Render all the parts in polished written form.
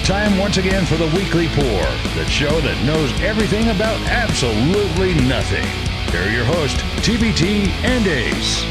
time once again for the Weekly Pour, the show that knows everything about absolutely nothing. Here are your hosts, TBT and ACE.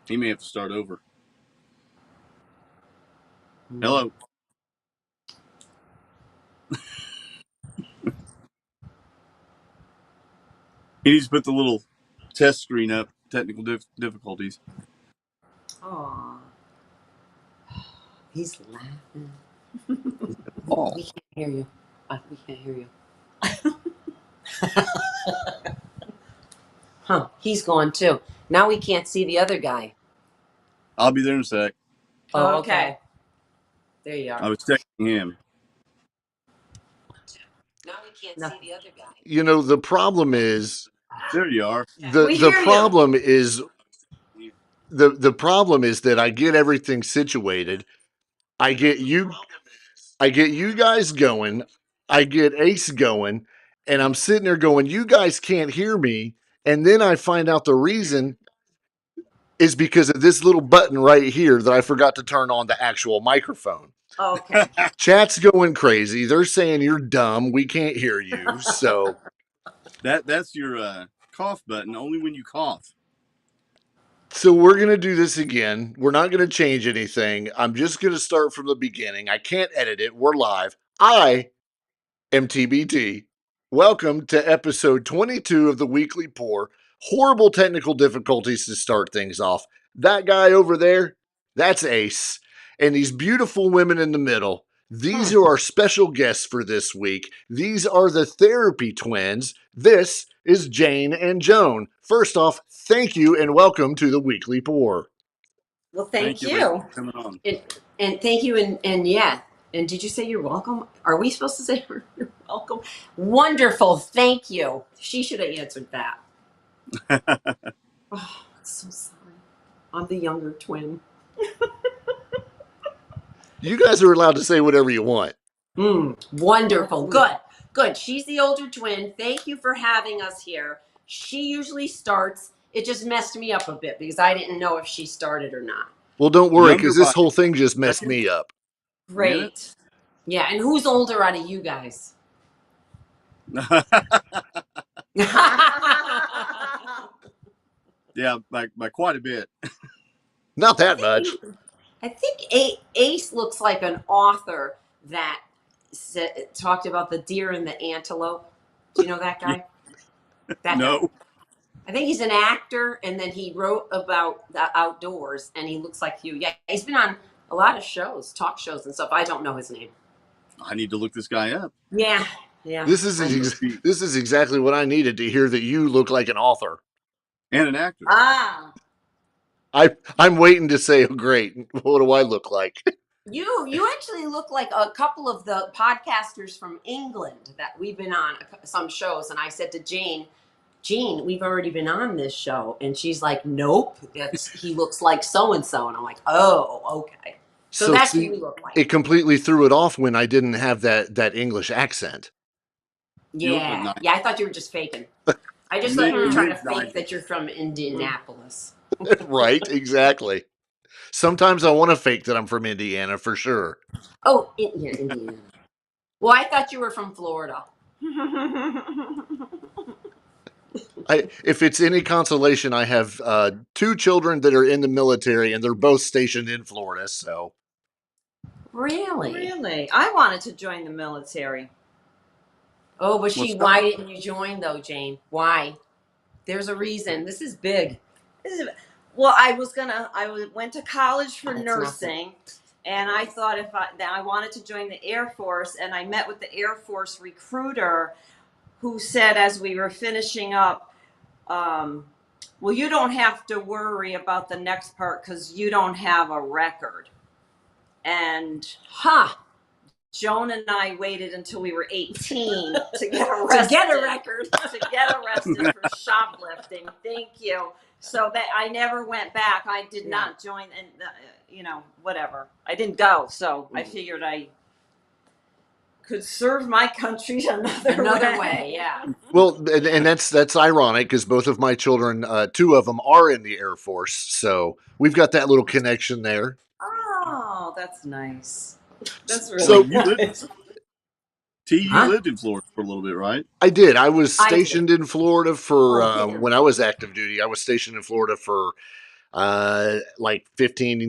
He may have to start over. Hello. He needs to put the little test screen up. Technical difficulties. Aw. He's laughing. Oh. We can't hear you. We can't hear you. Huh. He's gone too. Now we can't see the other guy. I'll be there in a sec. Oh, okay. There you are. I was texting him. Now we can't see the other guy. You know, the problem is There you are. the problem is the problem is that I get everything situated. I get you guys going. I get Ace going, and I'm sitting there going, you guys can't hear me. And then I find out the reason is because of this little button right here that I forgot to turn on the actual microphone. Okay. Chat's going crazy. They're saying you're dumb. We can't hear you. So that's your cough button. Only when you cough. So we're going to do this again. We're not going to change anything. I'm just going to start from the beginning. I can't edit it. We're live. I am TBT. Welcome to episode 22 of the Weekly Pour. Horrible technical difficulties to start things off. That guy over there, that's Ace. And these beautiful women in the middle, these are our special guests for this week. These are the therapy twins. This is Jane and Joan. First off, thank you and welcome to the Weekly Pour. Well, thank you. For coming on. And thank you. And yeah. And did you say you're welcome? Are we supposed to say you're welcome? Wonderful. Thank you. She should have answered that. Oh, so sorry. I'm the younger twin. You guys are allowed to say whatever you want. Wonderful. Good. She's the older twin. Thank you for having us here. She usually starts. It just messed me up a bit because I didn't know if she started or not. Well, don't worry, because this whole thing just messed me up. Great. Yeah, and who's older out of you guys? Yeah, by quite a bit. Not that much. I think Ace looks like an author that talked about the deer and the antelope. Do you know that guy? No. I think he's an actor, and then he wrote about the outdoors, and he looks like you. Yeah, he's been on a lot of shows, talk shows and stuff. I don't know his name. I need to look this guy up. Yeah. This is exactly what I needed to hear, that you look like an author. And an actor. I'm waiting to say, oh, great, what do I look like? You actually look like a couple of the podcasters from England that we've been on some shows, and I said to Jane, we've already been on this show, and she's like, nope, he looks like so-and-so, and I'm like, oh, okay. So that's what we look like. It completely threw it off when I didn't have that English accent. Yeah, I thought you were just faking. I just thought you were trying to fake that you're from Indianapolis. Right, exactly. Sometimes I want to fake that I'm from Indiana for sure. Oh, yeah, Indiana. Well, I thought you were from Florida. If it's any consolation, I have 2 children that are in the military, and they're both stationed in Florida. So Really? Really? I wanted to join the military. Oh, but What's why didn't you join though, Jane? Why? There's a reason. This is big. Well, I went to college for That's nursing, and I thought that I wanted to join the Air Force, and I met with the Air Force recruiter, who said as we were finishing up, well, you don't have to worry about the next part because you don't have a record. And Joan and I waited until we were 18 to get arrested. To get a record. To get arrested for shoplifting. Thank you. So that I never went back. I did not join, and whatever. I didn't go. So I figured I could serve my country another way. Yeah. well, and that's ironic because both of my children, 2 of them, are in the Air Force. So we've got that little connection there. Oh, that's nice. That's really So- nice. You lived in Florida for a little bit, right? I did. I was stationed in Florida for damn. when I was active duty. I was stationed in Florida for like 15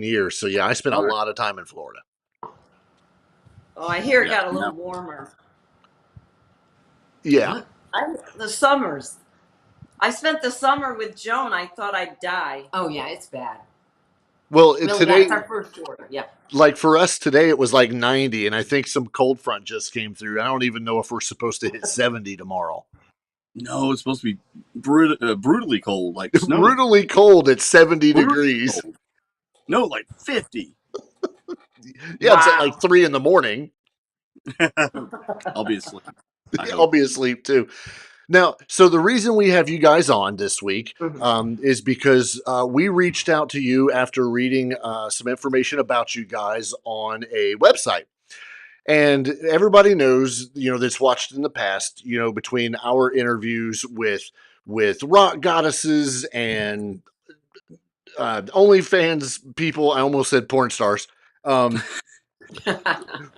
years. So yeah, I spent a lot of time in Florida. Oh, I hear it got a little warmer. Yeah. The summers. I spent the summer with Joan. I thought I'd die. Oh yeah, it's bad. Well, Really, today, that's our first order. Yeah. like for us today, it was like 90, and I think some cold front just came through. I don't even know if we're supposed to hit 70 tomorrow. No, it's supposed to be brutally cold, like It's snow. brutally cold at 70 Brutally degrees. cold. No, like 50. Yeah, it's at like 3 in the morning. I'll be asleep. I'll be asleep too. Now, so the reason we have you guys on this week is because we reached out to you after reading some information about you guys on a website. And everybody knows, that's watched in the past, between our interviews with rock goddesses and OnlyFans people. I almost said porn stars.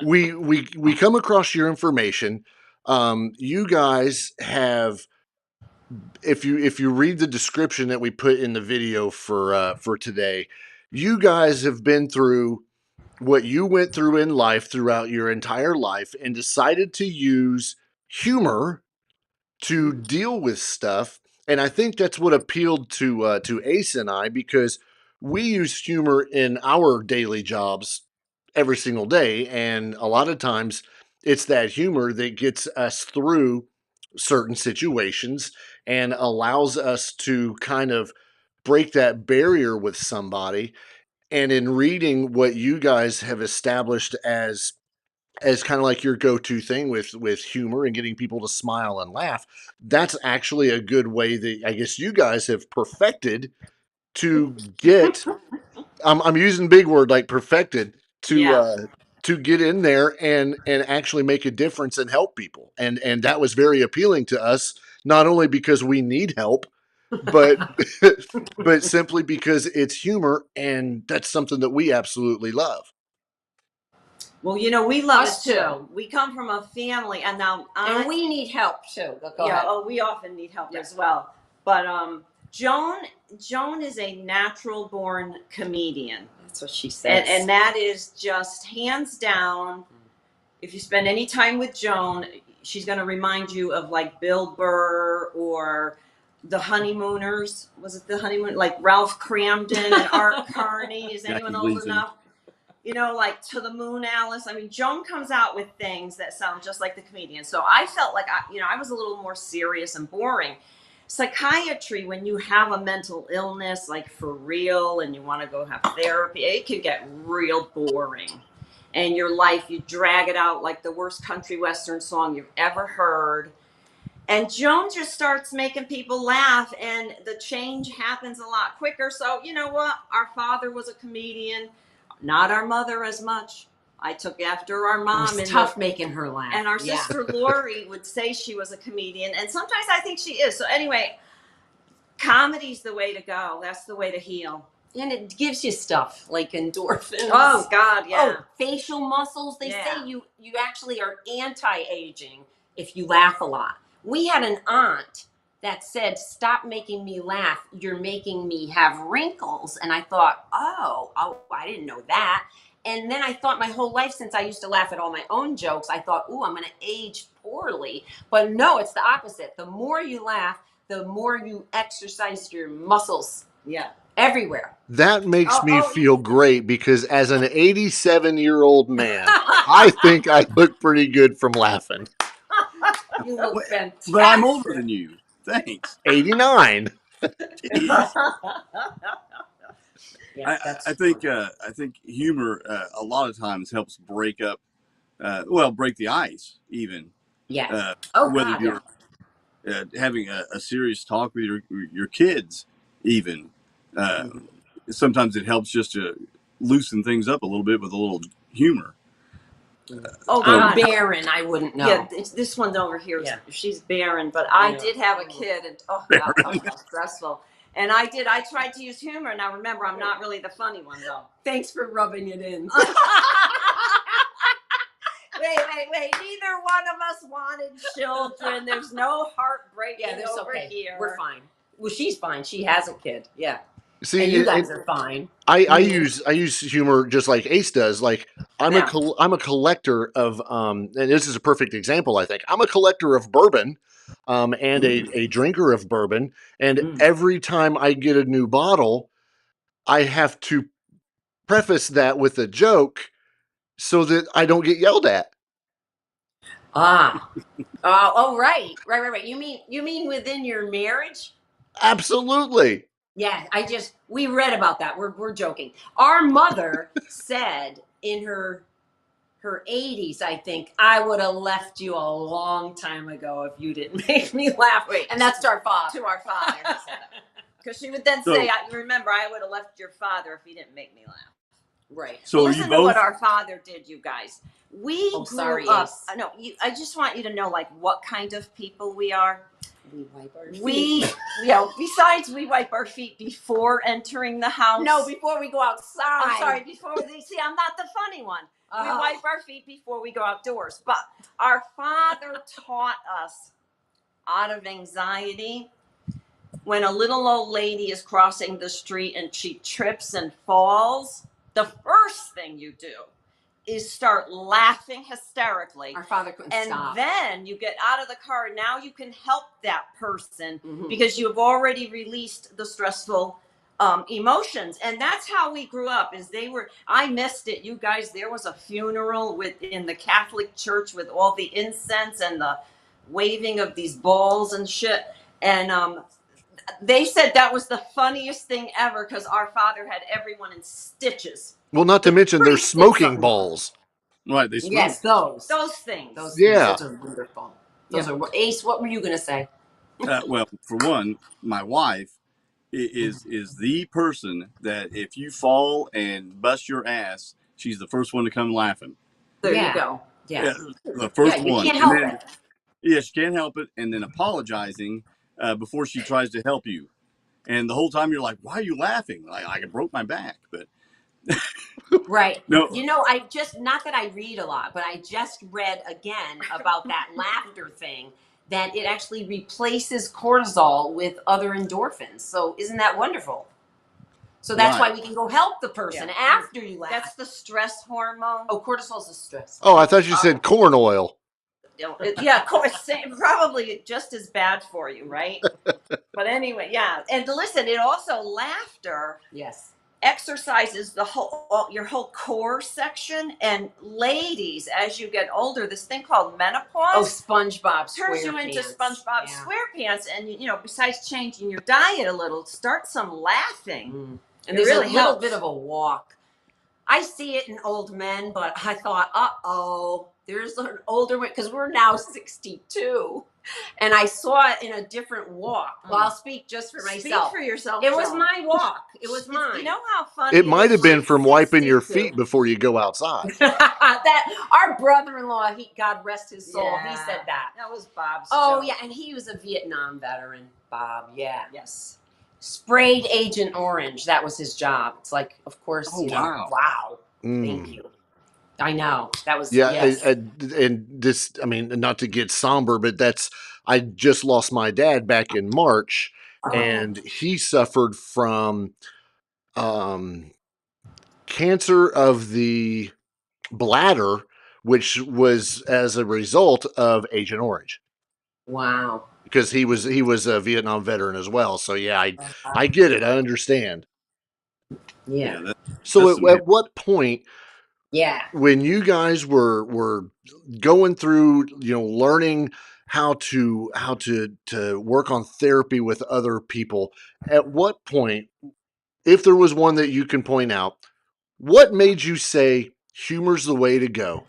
We come across your information. You guys have, if you read the description that we put in the video for today, you guys have been through what you went through in life throughout your entire life and decided to use humor to deal with stuff. And I think that's what appealed to Ace and I, because we use humor in our daily jobs every single day. And a lot of times it's that humor that gets us through certain situations and allows us to kind of break that barrier with somebody. And in reading what you guys have established as kind of like your go-to thing with humor and getting people to smile and laugh, that's actually a good way that I guess you guys have perfected to get I'm using big word like perfected to get in there and actually make a difference and help people. And that was very appealing to us, not only because we need help, but but simply because it's humor, and that's something that we absolutely love. Well, we love Us it too. too. We come from a family, and now And we need help too. Go ahead. we often need help as well. But Joan is a natural born comedian. That's what she says. And that is just hands down. If you spend any time with Joan, she's going to remind you of like Bill Burr or the Honeymooners. Was it the Honeymoon? Like Ralph Cramden and Art Carney. Is anyone old Gleason. enough? Like To the Moon, Alice. I mean, Joan comes out with things that sound just like the comedian. So I felt like I was a little more serious and boring. Psychiatry, when you have a mental illness, like for real, and you want to go have therapy, it can get real boring. And your life, you drag it out like the worst country western song you've ever heard. And Joan just starts making people laugh, and the change happens a lot quicker. So you know what? Our father was a comedian, not our mother as much. I took after our mom. It was tough making her laugh. And our sister Lori would say she was a comedian, and sometimes I think she is. So anyway, comedy's the way to go. That's the way to heal. And it gives you stuff like endorphins. Oh God, yeah. Oh, facial muscles. They Yeah. say you actually are anti-aging if you laugh a lot. We had an aunt that said, "Stop making me laugh. You're making me have wrinkles." And I thought, oh, I didn't know that. And then I thought my whole life, since I used to laugh at all my own jokes, I thought, ooh, I'm going to age poorly. But no, it's the opposite. The more you laugh, the more you exercise your muscles. Yeah. Everywhere. That makes me Oh. feel great because as an 87-year-old man, I think I look pretty good from laughing. You look fantastic. But I'm older than you. Thanks. 89. Jeez. Yes, that's I true. think humor a lot of times helps break up, break the ice even. Yes. Whether God, you're having a serious talk with your kids, even sometimes it helps just to loosen things up a little bit with a little humor. Oh, So- I'm barren. I wouldn't know. Yeah, this one's over here. Yeah. She's barren, but I Yeah. did have a kid, and oh, God, talk about stressful. And I tried to use humor. Now remember, I'm not really the funny one though. Thanks for rubbing it in. Wait. Neither one of us wanted children. There's no heartbreaking Yeah, that's over okay. here. We're fine. Well, she's fine. She has a kid. Yeah. See, And you guys are fine. I use humor just like Ace does. Like I'm Yeah. I'm a collector of and this is a perfect example. I think I'm a collector of bourbon, and a drinker of bourbon. And every time I get a new bottle, I have to preface that with a joke so that I don't get yelled at. Ah. Oh, right. You mean within your marriage? Absolutely. Yeah, we read about that. We're joking. Our mother said in her 80s, I think, "I would have left you a long time ago if you didn't make me laugh." Wait, and that's to our father. To our father, he said that. Because she would then So- say, "Remember, I would have left your father if he didn't make me laugh." Right. So are Listen you to both? what our father did, you guys. We Oh, grew sorry, up. Ace. No, I just want you to know, like, what kind of people we are. We wipe our feet. Besides, we wipe our feet before entering the house. No, before we go outside. I'm sorry. See, I'm not the funny one. We wipe our feet before we go outdoors. But our father taught us out of anxiety. When a little old lady is crossing the street and she trips and falls, the first thing you do is start laughing hysterically. Our father couldn't stop. And then you get out of the car. Now you can help that person Mhm. because you have already released the stressful emotions. And that's how we grew up. I missed it, you guys. There was a funeral in the Catholic Church with all the incense and the waving of these balls and shit. And they said that was the funniest thing ever because our father had everyone in stitches. Well, not to mention they're Pretty smoking something. balls. Right, they smoke. Yes, those things. Yeah. Those are wonderful. Those are Ace. What were you gonna say? Well, for one, my wife is the person that if you fall and bust your ass, she's the first one to come laughing. There Yeah. you go. Yeah. The first Yeah, you one. can't And help then- it. Yeah, she can't help it, and then apologizing before she tries to help you. And the whole time you're like, "Why are you laughing?" Like I broke my back, but Right. no. I just, not that I read a lot, but I just read again about that laughter thing, that it actually replaces cortisol with other endorphins. So isn't that wonderful? So that's Right. why we can go help the person Yeah. after you laugh. That's the stress hormone. Oh, cortisol's a stress. Oh, I thought you said corn oil. Yeah, of course, probably just as bad for you, right? But anyway, yeah. And listen, it also laughter Yes. exercises your whole core section. And ladies, as you get older, this thing called menopause. Oh, SpongeBob turns you into SquarePants. SpongeBob Yeah. SquarePants, and besides changing your diet a little, start some laughing. And It there's really a little helps. bit of a walk. I see it in old men, but I thought, there's an older one, because we're now 62, and I saw it in a different walk. Well, I'll speak just for myself. Speak for yourself. It was Joan. my walk. It was mine. You know how funny It might have been is? from wiping your 62. feet before you go outside. That our brother-in-law, God rest his soul, he Yeah. said that. That was Bob's Oh joke. yeah, and he was a Vietnam veteran, Bob. Yeah. Yes. sprayed Agent Orange. That was his job. It's like, of course, Oh, wow. wow. Mm. Thank you. I know. That was, Yeah, yes. and this, I mean, not to get somber, but I just lost my dad back in March, Oh. and he suffered from cancer of the bladder, which was as a result of Agent Orange. Wow. Because he was a Vietnam veteran as well. So yeah, I get it. I understand. Yeah. Yeah, So that's some at what point, Yeah. when you guys were going through, learning how to work on therapy with other people, at what point, if there was one that you can point out, what made you say humor's the way to go?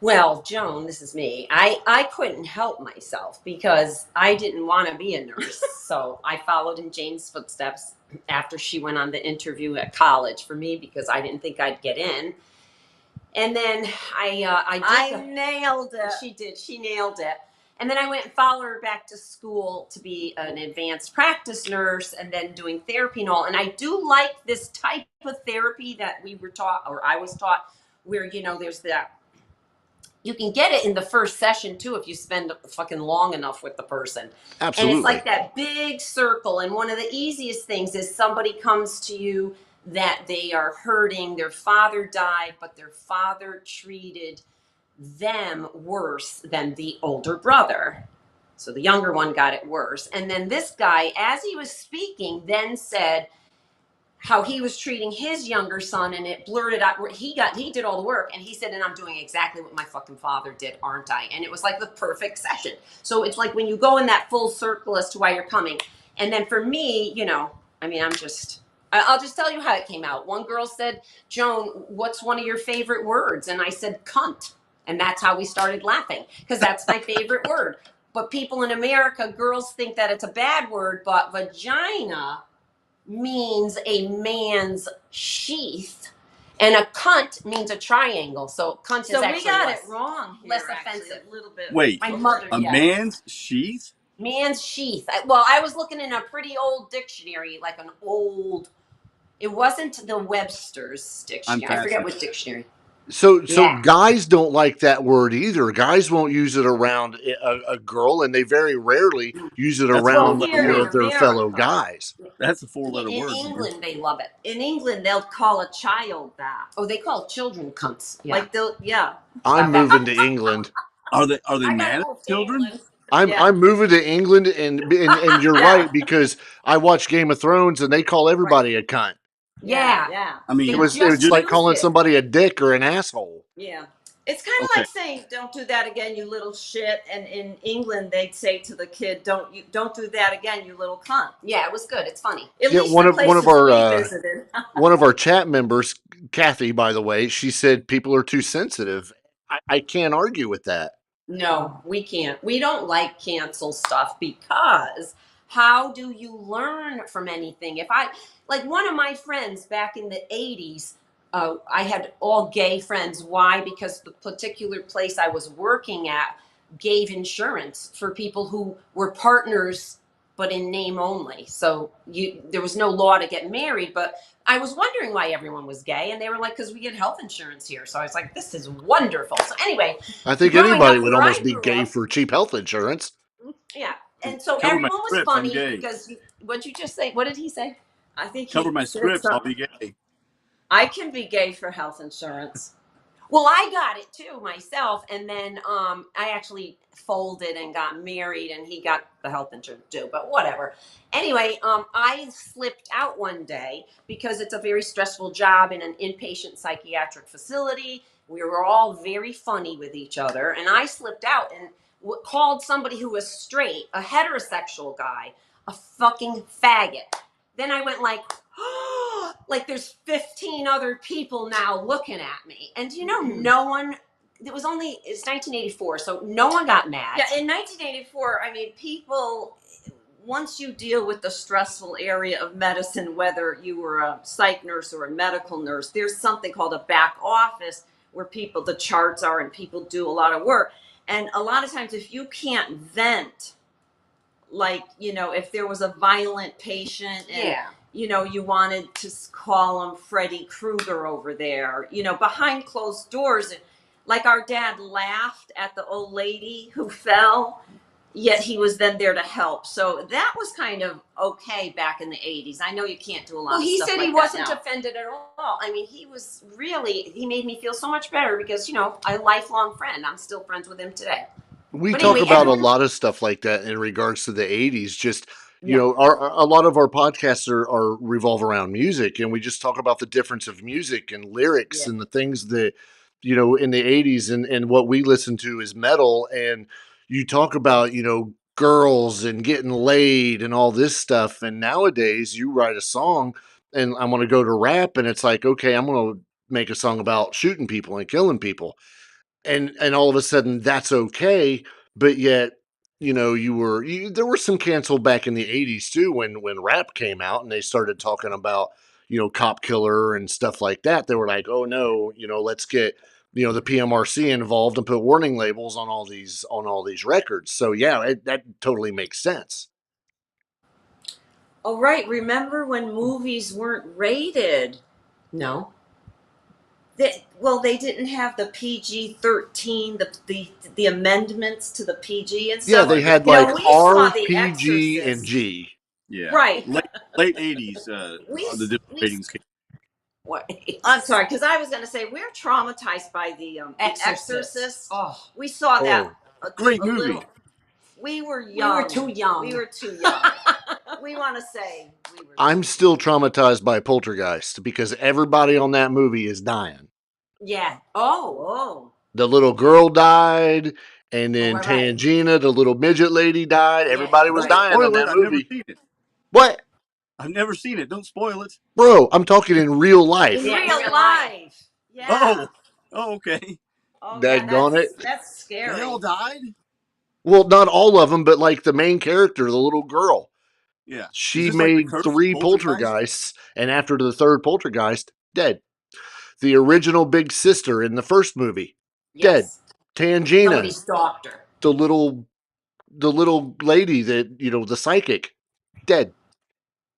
Well, Joan, this is me. I couldn't help myself because I didn't want to be a nurse. So I followed in Jane's footsteps after she went on the interview at college for me because I didn't think I'd get in. And then I nailed it. She did. She nailed it. And then I went and followed her back to school to be an advanced practice nurse and then doing therapy and all. And I do like this type of therapy that we were taught, or I was taught, where, there's that. You can get it in the first session too if you spend fucking long enough with the person. Absolutely. And it's like that big circle. And one of the easiest things is somebody comes to you that they are hurting. Their father died, but their father treated them worse than the older brother. So the younger one got it worse. And then this guy, as he was speaking, then said how he was treating his younger son, and it blurted out. He did all the work, and he said, and I'm doing exactly what my fucking father did, aren't I? And it was like the perfect session. So it's like when you go in that full circle as to why you're coming. And then for me, I mean, I'll just tell you how it came out. One girl said, Joan, what's one of your favorite words? And I said, cunt. And that's how we started laughing, because that's my favorite word. But people in America, girls think that it's a bad word, but vagina means a man's sheath, and a cunt means a triangle. So cunt is actually we got it wrong here, less actually, offensive. a little bit. Wait, My mother, a yes. man's sheath? Man's sheath. Well, I was looking in a pretty old dictionary, like an old. It wasn't the Webster's dictionary. I forget what dictionary. So Yeah. guys don't like that word either. Guys won't use it around a girl, and they very rarely use it That's around here in their fellow America. guys. That's a In four-letter word. England, they love it. In England, they'll call a child that. Oh, they call children cunts. Yeah. Like they'll, yeah. I'm Okay. moving to England. Are they I gotta mad at move to children? England. I'm moving to England, and you're right, because I watch Game of Thrones and they call everybody a cunt. Yeah. I mean, They It's like used calling it. somebody a dick or an asshole. Yeah. It's kind of Okay. like saying, "Don't do that again, you little shit." And in England, they'd say to the kid, "Don't do that again, you little cunt." Yeah, it was good. It's funny. At Yeah, least one the of places our we visited. one of our chat members, Kathy, by the way, she said people are too sensitive. I can't argue with that. No, we can't. We don't like cancel stuff because how do you learn from anything? Like one of my friends back in the 80s, I had all gay friends. Why? Because the particular place I was working at gave insurance for people who were partners but in name only. So there was no law to get married, but I was wondering why everyone was gay, and they were like, because we get health insurance here. So I was like, this is wonderful. So anyway, I think growing anybody up would where almost I be grew gay up, for cheap health insurance. yeah. And so Cover my everyone was scripts, I'm funny gay. because what'd you just say? What did he say? I think Cover he my said scripts, I'll something. be gay. I can be gay for health insurance. Well, I got it too myself, and then I actually folded and got married, and he got the health insurance too. But whatever. Anyway, I slipped out one day because it's a very stressful job in an inpatient psychiatric facility. We were all very funny with each other, and I slipped out and called somebody who was straight, a heterosexual guy, a fucking faggot. Then I went like, oh, like there's 15 other people now looking at me. And no one, it's 1984, so no one got mad. Yeah, in 1984, I mean, people, once you deal with the stressful area of medicine, whether you were a psych nurse or a medical nurse, there's something called a back office where the charts are and people do a lot of work. And a lot of times, if you can't vent like, you know, if there was a violent patient and, Yeah. you know, you wanted to call him Freddy Krueger over there, you know, behind closed doors. Like our dad laughed at the old lady who fell, yet he was then there to help. So that was kind of okay back in the 80s. I know you can't do a lot Well, of he stuff said like he that wasn't now. offended at all. I mean, he made me feel so much better because, you know, a lifelong friend. I'm still friends with him today. We But talk anyway, about a everyone, lot of stuff like that in regards to the 80s. Just, you Yeah. know, a lot of our podcasts are revolve around music, and we just talk about the difference of music and lyrics Yeah. and the things that, you know, in the 80s and what we listen to is metal. And you talk about, you know, girls and getting laid and all this stuff. And nowadays you write a song and I'm going to go to rap, and it's like, okay, I'm going to make a song about shooting people and killing people, and all of a sudden that's okay. But yet, you know, there were some cancel back in the 80s too, when rap came out and they started talking about, you know, cop killer and stuff like that. They were like, oh no, you know, let's get, you know, the PMRC involved and put warning labels on all these records. So yeah, that totally makes sense. Oh, right. Remember when movies weren't rated? no. They didn't have the PG-13, the amendments to the PG and Yeah, stuff. they had You like know, we saw R, The P, G, and Exorcist. G. Yeah. Right. Late 80s, We the different we ratings came. What? I'm sorry, because I was going to say we're traumatized by the Exorcist. Oh, We saw that Oh, Great a movie. little. We were we young. were too young. We were too young. We want to say we were. I'm still traumatized by Poltergeist because everybody on that movie is dying. Yeah. Oh. Whoa. The little girl died, and then right, right. Tangina, the little midget lady, died. Yeah, Everybody was Don't right. dying in spoil it. that I've never movie. seen it. What? I've never seen it. Don't spoil it. Bro, I'm talking in real In life. Yeah, in real real life. Yeah. Oh, okay. Oh yeah, Daggone it. that's scary. They all died? Well, not all of them, but like the main character, the little girl. Yeah. Is She this like the made curse of 3 Poltergeist? poltergeists, and after the 3rd poltergeist, dead. The original big sister in the first movie, dead. Yes. Tangina, Somebody's doctor. the little lady that, you know, the psychic, dead.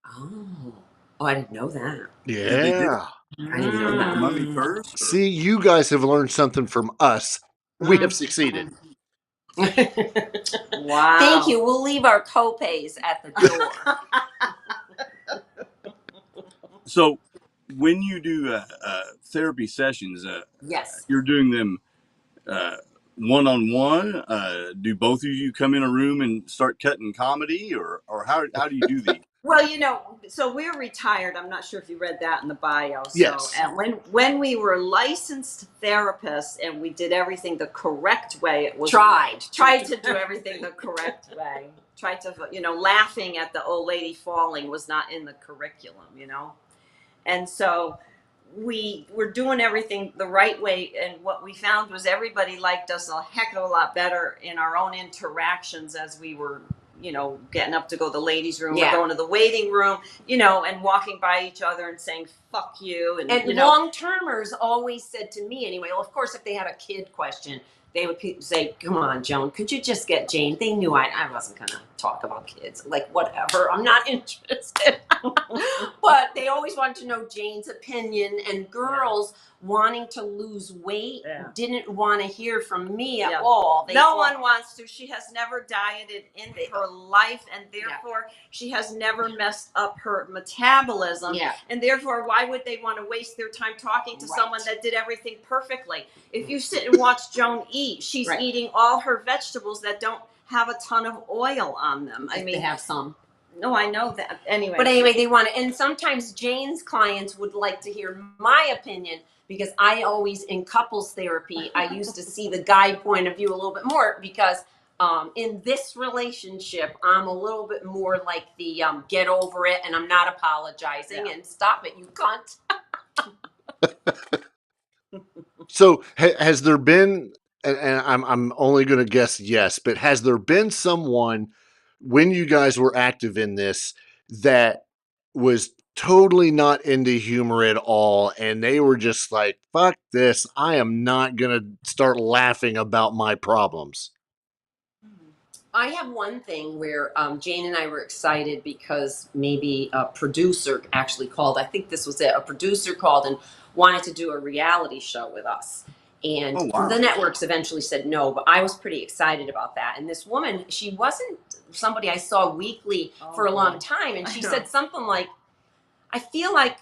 Oh. Oh, I didn't know that. They did Yeah. I didn't know the that. mummy first? Or? See, you guys have learned something from us. We have succeeded. Wow. Thank you. We'll leave our copays at the door. So, when you do therapy sessions, Yes. you're doing them one on one. Do both of you come in a room and start cutting comedy, or how do you do these? Well, you know, so we're retired. I'm not sure if you read that in the bio. So, Yes. and when we were licensed therapists and we did everything the correct way, it was Tried to do everything the correct way. Tried to, you know, laughing at the old lady falling was not in the curriculum, you know. And so we were doing everything the right way, and what we found was everybody liked us a heck of a lot better in our own interactions as we were, you know, getting up to go to the ladies' room, Yeah. or going to the waiting room, you know, and walking by each other and saying "fuck you," and And you know, long-termers always said to me anyway, well, of course, if they had a kid question, they would say, come on, Joan, could you just get Jane? They knew I wasn't going to talk about kids. Like, whatever, I'm not interested. But they always wanted to know Jane's opinion, and girls wanting to lose weight didn't want to hear from me at all. No one wants to. She has never dieted in her life, and therefore she has never messed up her metabolism. Yeah. And therefore, why would they want to waste their time talking to Right. someone that did everything perfectly? If you sit and watch Joan eat, she's Right. eating all her vegetables that don't have a ton of oil on them. I mean, they have some. no, I know that. Anyway. But anyway, they want to, and sometimes Jane's clients would like to hear my opinion, because I always, in couples therapy, I used to see the guy point of view a little bit more, because in this relationship, I'm a little bit more like the get over it, and I'm not apologizing, and stop it, you cunt. So has there been, and I'm only going to guess yes, but has there been someone when you guys were active in this that was totally not into humor at all, and they were just like, fuck this, I am not going to start laughing about my problems? I have one thing where Jane and I were excited because maybe a producer actually called. I think this was it. A producer called and wanted to do a reality show with us. And Oh, wow. the networks eventually said no, but I was pretty excited about that. And this woman, she wasn't somebody I saw weekly for a long time. And she said something like, I feel like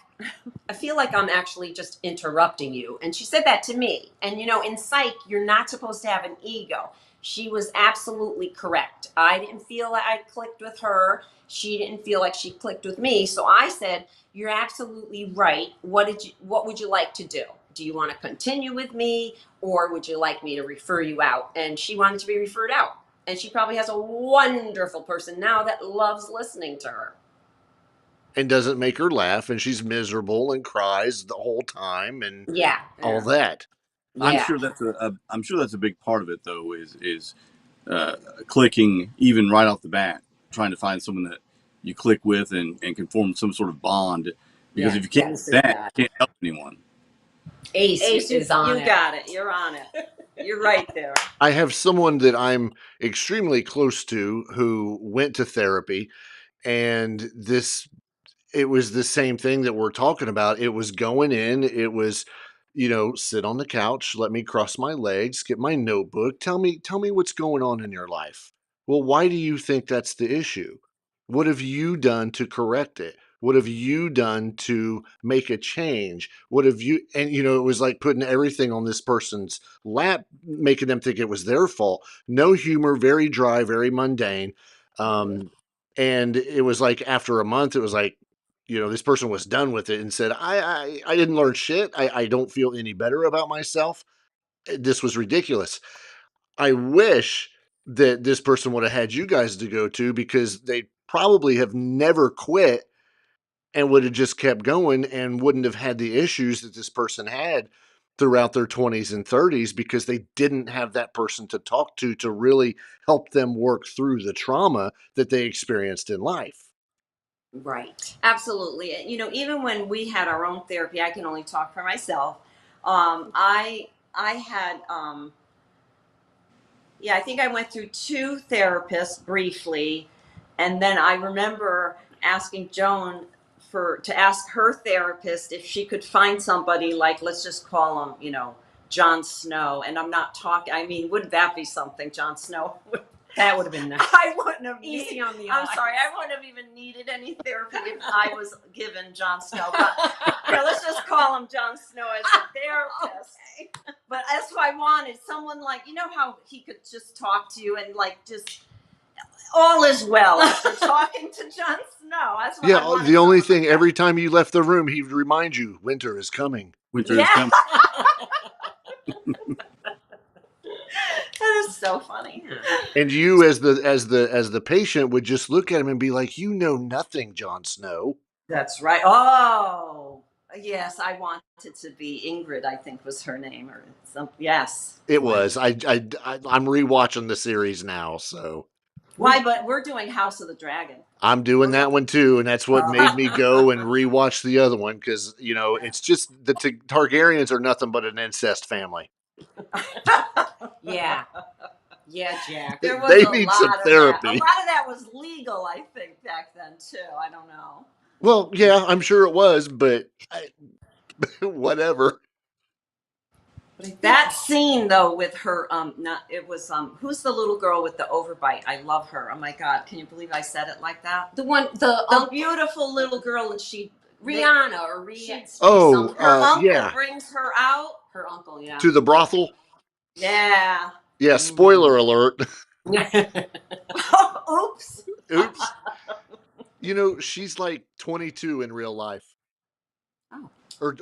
I'm actually just interrupting you. And she said that to me. And in psych, you're not supposed to have an ego. She was absolutely correct. I didn't feel like I clicked with her. She didn't feel like she clicked with me. So I said, "You're absolutely right. What would you like to do? Do you want to continue with me, or would you like me to refer you out?" And she wanted to be referred out. And she probably has a wonderful person now that loves listening to her. And doesn't make her laugh, and she's miserable and cries the whole time and Yeah. all that. I'm Yeah. sure that's a big part of it, though, is clicking even right off the bat, trying to find someone that you click with and can form some sort of bond. Because if you can't do that, you can't help anyone. Ace is on you it. got it. You're on it. You're right there. I have someone that I'm extremely close to who went to therapy, and it was the same thing that we're talking about. It was going in, it was, sit on the couch, let me cross my legs, get my notebook, tell me what's going on in your life. Well, why do you think that's the issue? What have you done to correct it? What have you done to make a change? What have you, and it was like putting everything on this person's lap, making them think it was their fault. No humor, very dry, very mundane. And it was like after a month, it was like, this person was done with it and said, I didn't learn shit. I don't feel any better about myself. This was ridiculous. I wish that this person would have had you guys to go to, because they probably have never quit and would have just kept going and wouldn't have had the issues that this person had throughout their 20s and 30s, because they didn't have that person to talk to really help them work through the trauma that they experienced in life. Right. Absolutely. Even when we had our own therapy, I can only talk for myself. I had, I think I went through 2 therapists briefly, and then I remember asking Joan to ask her therapist if she could find somebody like, let's just call him, Jon Snow. And I'm not talking. I mean, wouldn't that be something, Jon Snow? That would have been nice. I wouldn't have Easy on the I'm eyes. sorry, I wouldn't have even needed any therapy if I was given Jon Snow. But let's just call him Jon Snow as a therapist. Okay. But that's what I wanted. Someone like, how he could just talk to you and just all is well after talking to Jon Snow. That's what I wanted. The only thing, every time you left the room, he'd remind you, winter is coming. Winter is coming. That is so funny. And you, as the patient, would just look at him and be like, "You know nothing, Jon Snow." That's right. Oh, yes, I wanted to be Ingrid. I think was her name, or something. Yes, it was. I'm rewatching the series now, so. Why? But we're doing House of the Dragon. I'm doing that one too, and that's what made me go and rewatch the other one, because it's just the Targaryens are nothing but an incest family. Yeah, Jack. There was They a need lot some of therapy. That. A lot of that was legal, I think, back then too. I don't know. Well, yeah, I'm sure it was, but whatever. That scene though with her, who's the little girl with the overbite? I love her. Oh my God, can you believe I said it like that? The Beautiful little girl, and Rihanna or Rhea. Her uncle brings her out. Her uncle, yeah. To the brothel. Yeah. Yeah. Spoiler alert. Oops. Oops. She's like 22 in real life. Oh. Or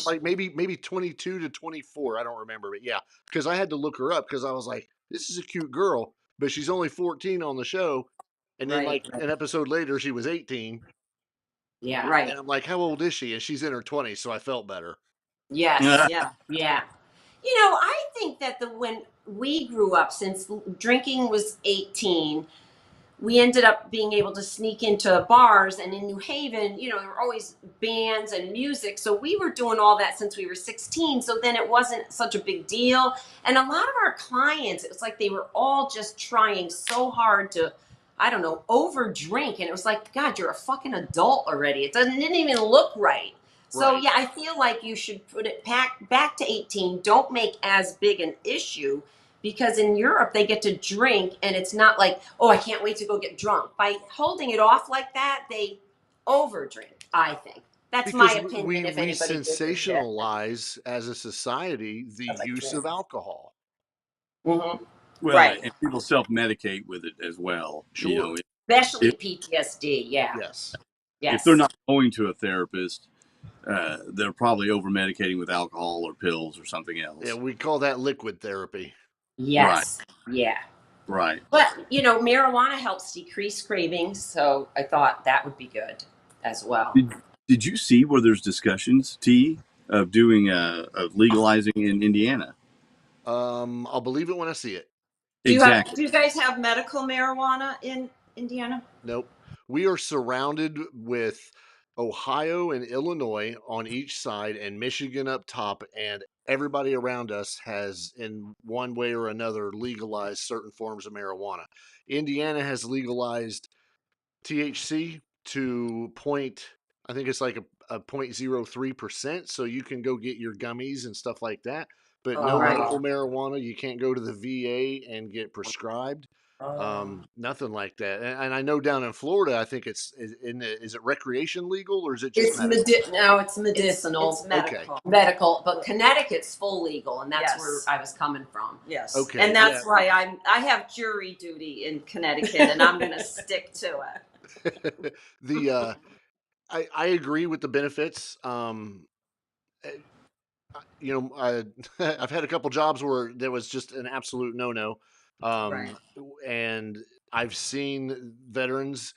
like maybe 22 to 24. I don't remember, but yeah, because I had to look her up, because I was like, this is a cute girl, but she's only 14 on the show. And then an episode later, she was 18. Yeah. Right. And I'm like, how old is she? And she's in her 20s. So I felt better. Yes. Yeah. I think that when we grew up, since drinking was 18, we ended up being able to sneak into bars, and in New Haven, there were always bands and music. So we were doing all that since we were 16. So then it wasn't such a big deal. And a lot of our clients, it was like they were all just trying so hard to, I don't know, over drink. And it was like, God, you're a fucking adult already. Didn't even look right. So Right. yeah, I feel like you should put it back to 18. Don't make as big an issue, because in Europe they get to drink and it's not like, oh, I can't wait to go get drunk. By holding it off like that, they overdrink, I think. That's my Because opinion, if we anybody disagrees. sensationalize as a society the That's like use this. of alcohol. Mm-hmm. Well, Right. and people self-medicate with it as well. Sure. Especially If PTSD. Yeah. Yes. if they're Yes. not going to a therapist, they're probably over-medicating with alcohol or pills or something Yeah, else. we call that liquid therapy. Right, Yes. Yeah. right. But, marijuana helps decrease cravings. So I thought that would be good as well. Did you see where there's discussions, T, of doing of legalizing in Indiana? I'll believe it when I see it. Do Exactly. you guys have medical marijuana in Indiana? Nope. We are surrounded with Ohio and Illinois on each side and Michigan up top, and everybody around us has, in one way or another, legalized certain forms of marijuana. Indiana has legalized THC to I think it's like a 0.03%. So you can go get your gummies and stuff like that, but no Oh. medical marijuana. You can't go to the VA and get prescribed. Oh. Nothing like that. And I know down in Florida, I think is it recreation legal or is it just It's medical? no, it's medicinal. It's Okay. Medical, but Connecticut's full legal, and that's Yes. where I was coming from. Yes. Okay, And that's yeah. why I have jury duty in Connecticut, and I'm going to stick to it. The I agree with the benefits. Eh, I've had a couple jobs where there was just an absolute no-no. Right. And I've seen veterans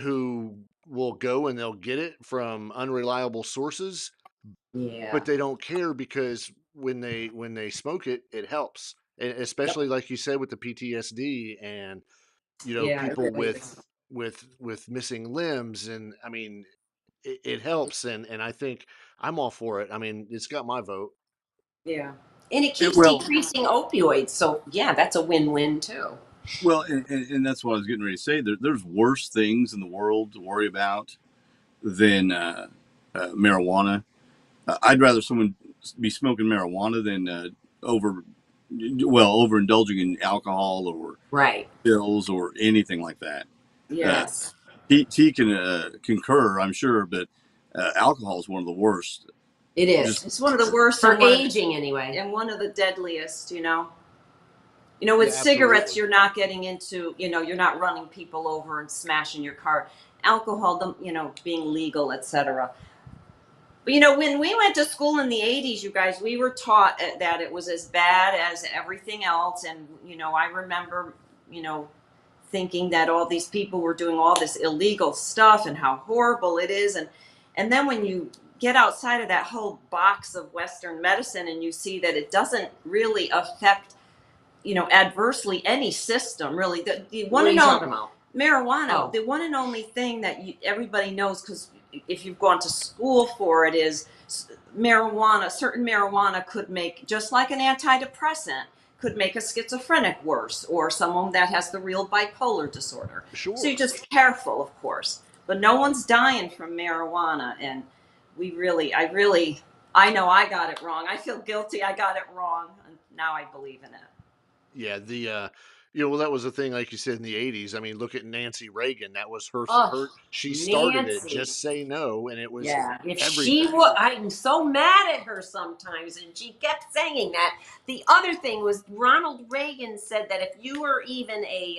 who will go and they'll get it from unreliable sources, Yeah. but they don't care because when they smoke it, it helps. And especially like you said with the PTSD and Yeah, it people really is. with missing limbs, and I mean it helps, and I think I'm all for it. I mean, it's got my vote. Yeah. And it keeps Well, decreasing opioids, so yeah, that's a win-win too. well, and that's what I was getting ready to say. There's worse things in the world to worry about than marijuana. I'd rather someone be smoking marijuana than overindulging in alcohol or Right. pills or anything like that. Yes. T can concur, I'm sure, but alcohol is one of the worst. It is. It's one of the worst For and one of aging anyway. and one of the deadliest, with Yeah, cigarettes, absolutely. you're not getting into, you're not running people over and smashing your car. Alcohol, being legal, etc. But when we went to school in the 80s, you guys, we were taught that it was as bad as everything else. And, I remember, thinking that all these people were doing all this illegal stuff and how horrible it is. And then when you get outside of that whole box of Western medicine and you see that it doesn't really affect, adversely any system, really. The What one are and you only talking about? marijuana, Oh. the one and only thing that everybody knows, because if you've gone to school for it, is marijuana. Certain marijuana could make, just like an antidepressant, could make a schizophrenic worse, or someone that has the real bipolar disorder. Sure. So you're just careful, of course. But no one's dying from marijuana, and I know I got it wrong. I feel guilty. I got it wrong, and now I believe in it. Yeah, well, that was the thing, like you said, in the '80s. I mean, look at Nancy Reagan. That was Oh, her. She started it. Nancy. Just say no, and it was Yeah. If she everything. would, I'm so mad at her sometimes, and she kept saying that. The other thing was Ronald Reagan said that if you were even a